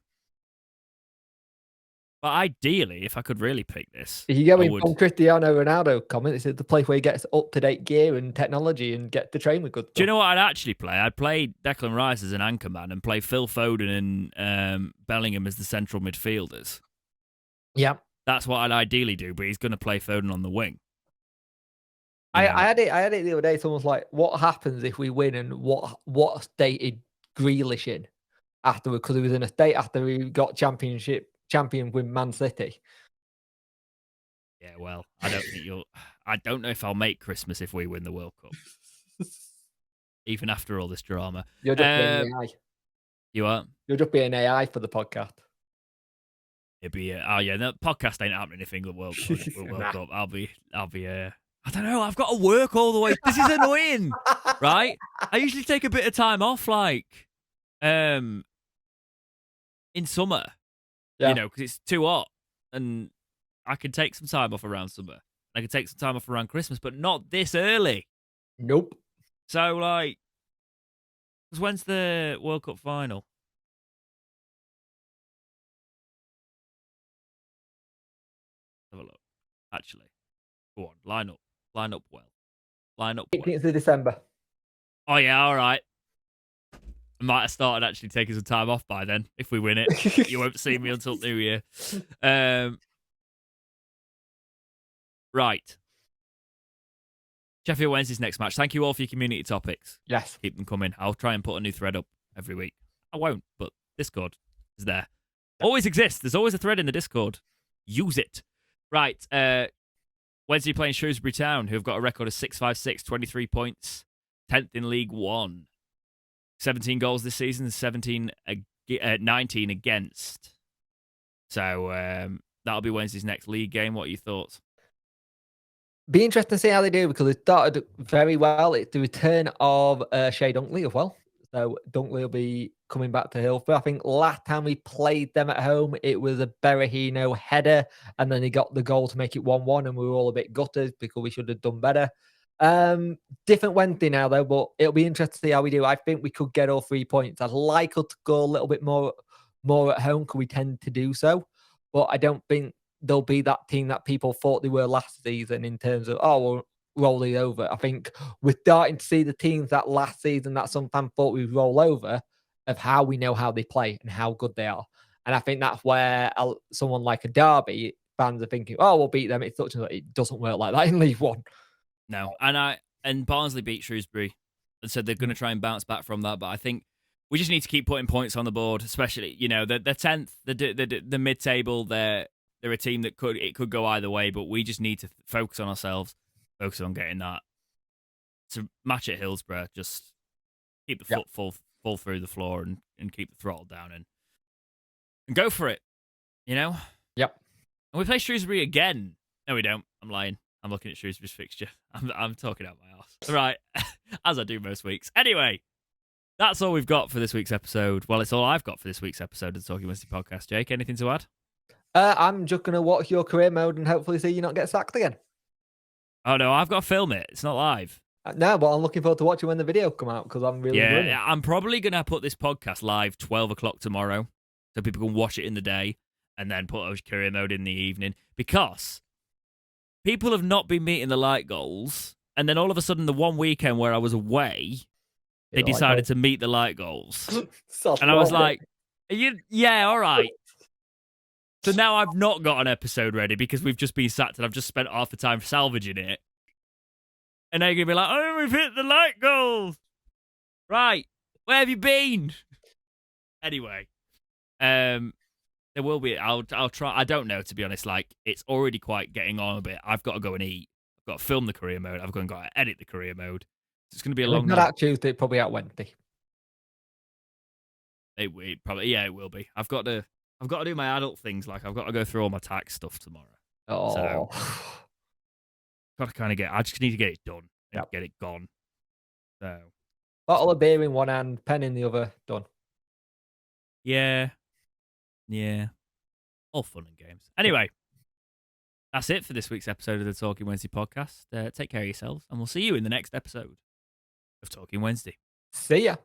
But ideally, if I could really pick this, You get I me would. from Cristiano Ronaldo comment. It's the place where he gets up-to-date gear and technology and get to train with good stuff. Do you know what I'd actually play? I'd play Declan Rice as an anchor man and play Phil Foden and Bellingham as the central midfielders. Yeah. That's what I'd ideally do, but he's going to play Foden on the wing. I had it the other day. Someone's like, "What happens if we win?" And what state is Grealish in afterward? Because he was in a state after he got champion with Man City. Yeah, well, I don't think I don't know if I'll make Christmas if we win the World Cup, even after all this drama. You're just being AI. You are. You're just being AI for the podcast. It'd be the podcast ain't happening if England World Cup. I'll be I don't know. I've got to work all the way. This is annoying, right? I usually take a bit of time off, like, in summer, because it's too hot, and I can take some time off around summer. I can take some time off around Christmas, but not this early. Nope. So, like, because when's the World Cup final? Have a look. Actually, go on. Line up well. 18th of December. Oh yeah, all right. I might have started actually taking some time off by then. If we win it, you won't see me until New Year. Right. Sheffield Wednesday's next match. Thank you all for your community topics. Yes. Keep them coming. I'll try and put a new thread up every week. I won't, but Discord is there. Always exists. There's always a thread in the Discord. Use it. Right. Wednesday playing Shrewsbury Town, who've got a record of 6-5-6, 23 points, 10th in League One. 17 goals this season, 19 against. So that'll be Wednesday's next league game. What are your thoughts? Be interesting to see how they do because it started very well. It's the return of Shea Dunkley as well. So Dunkley will be coming back to Hillsborough. I think last time we played them at home, it was a Berahino header, and then he got the goal to make it 1-1, and we were all a bit gutted because we should have done better. Different Wednesday now, though, but it'll be interesting to see how we do. I think we could get all 3 points. I'd like us to go a little bit more at home because we tend to do so, but I don't think they'll be that team that people thought they were last season in terms of, we'll roll it over. I think we're starting to see the teams that last season that sometimes thought we'd roll over of how we know how they play and how good they are. And I think that's where someone like a Derby fans are thinking, we'll beat them. It's such a, it doesn't work like that in League One. No, and Barnsley beat Shrewsbury and said they're going to try and bounce back from that. But I think we just need to keep putting points on the board, especially the 10th, the mid-table. They're a team that could go either way, but we just need to focus on ourselves, focus on getting that to match at Hillsborough. Just keep the foot full through the floor and keep the throttle down and go for it. Yep. And we play Shrewsbury again. No, we don't. I'm lying. I'm looking at Shrewsbury's fixture. I'm talking out my arse. Right, as I do most weeks. Anyway, that's all we've got for this week's episode. Well, it's all I've got for this week's episode of the Talking Wednesday podcast. Jake, anything to add? I'm just going to watch your career mode and hopefully see you not get sacked again. Oh, no, I've got to film it. It's not live. No, but I'm looking forward to watching when the video come out because I'm really enjoying it. I'm probably going to put this podcast live 12 o'clock tomorrow so people can watch it in the day and then put a career mode in the evening because people have not been meeting the light goals. And then all of a sudden, the one weekend where I was away, they decided to meet the light goals. And I was like, yeah, all right. So now I've not got an episode ready because we've just been sacked and I've just spent half the time salvaging it. And they're going to be like, we've hit the light goals. Right. Where have you been? Anyway, There will be. I'll try. I don't know, to be honest. Like, it's already quite getting on a bit. I've got to go and eat. I've got to film the career mode. I've got to edit the career mode. So it's going to be a long Not night. out Tuesday, probably out Wednesday. It probably, yeah, it will be. I've got to do my adult things. Like, I've got to go through all my tax stuff tomorrow. Oh, So, got to kind of I just need to get it done and Yep. get it gone. So, bottle of beer in one hand, pen in the other, done. yeah. All fun and games. Anyway, that's it for this week's episode of the Talking Wednesday podcast. Take care of yourselves, and we'll see you in the next episode of Talking Wednesday. See ya.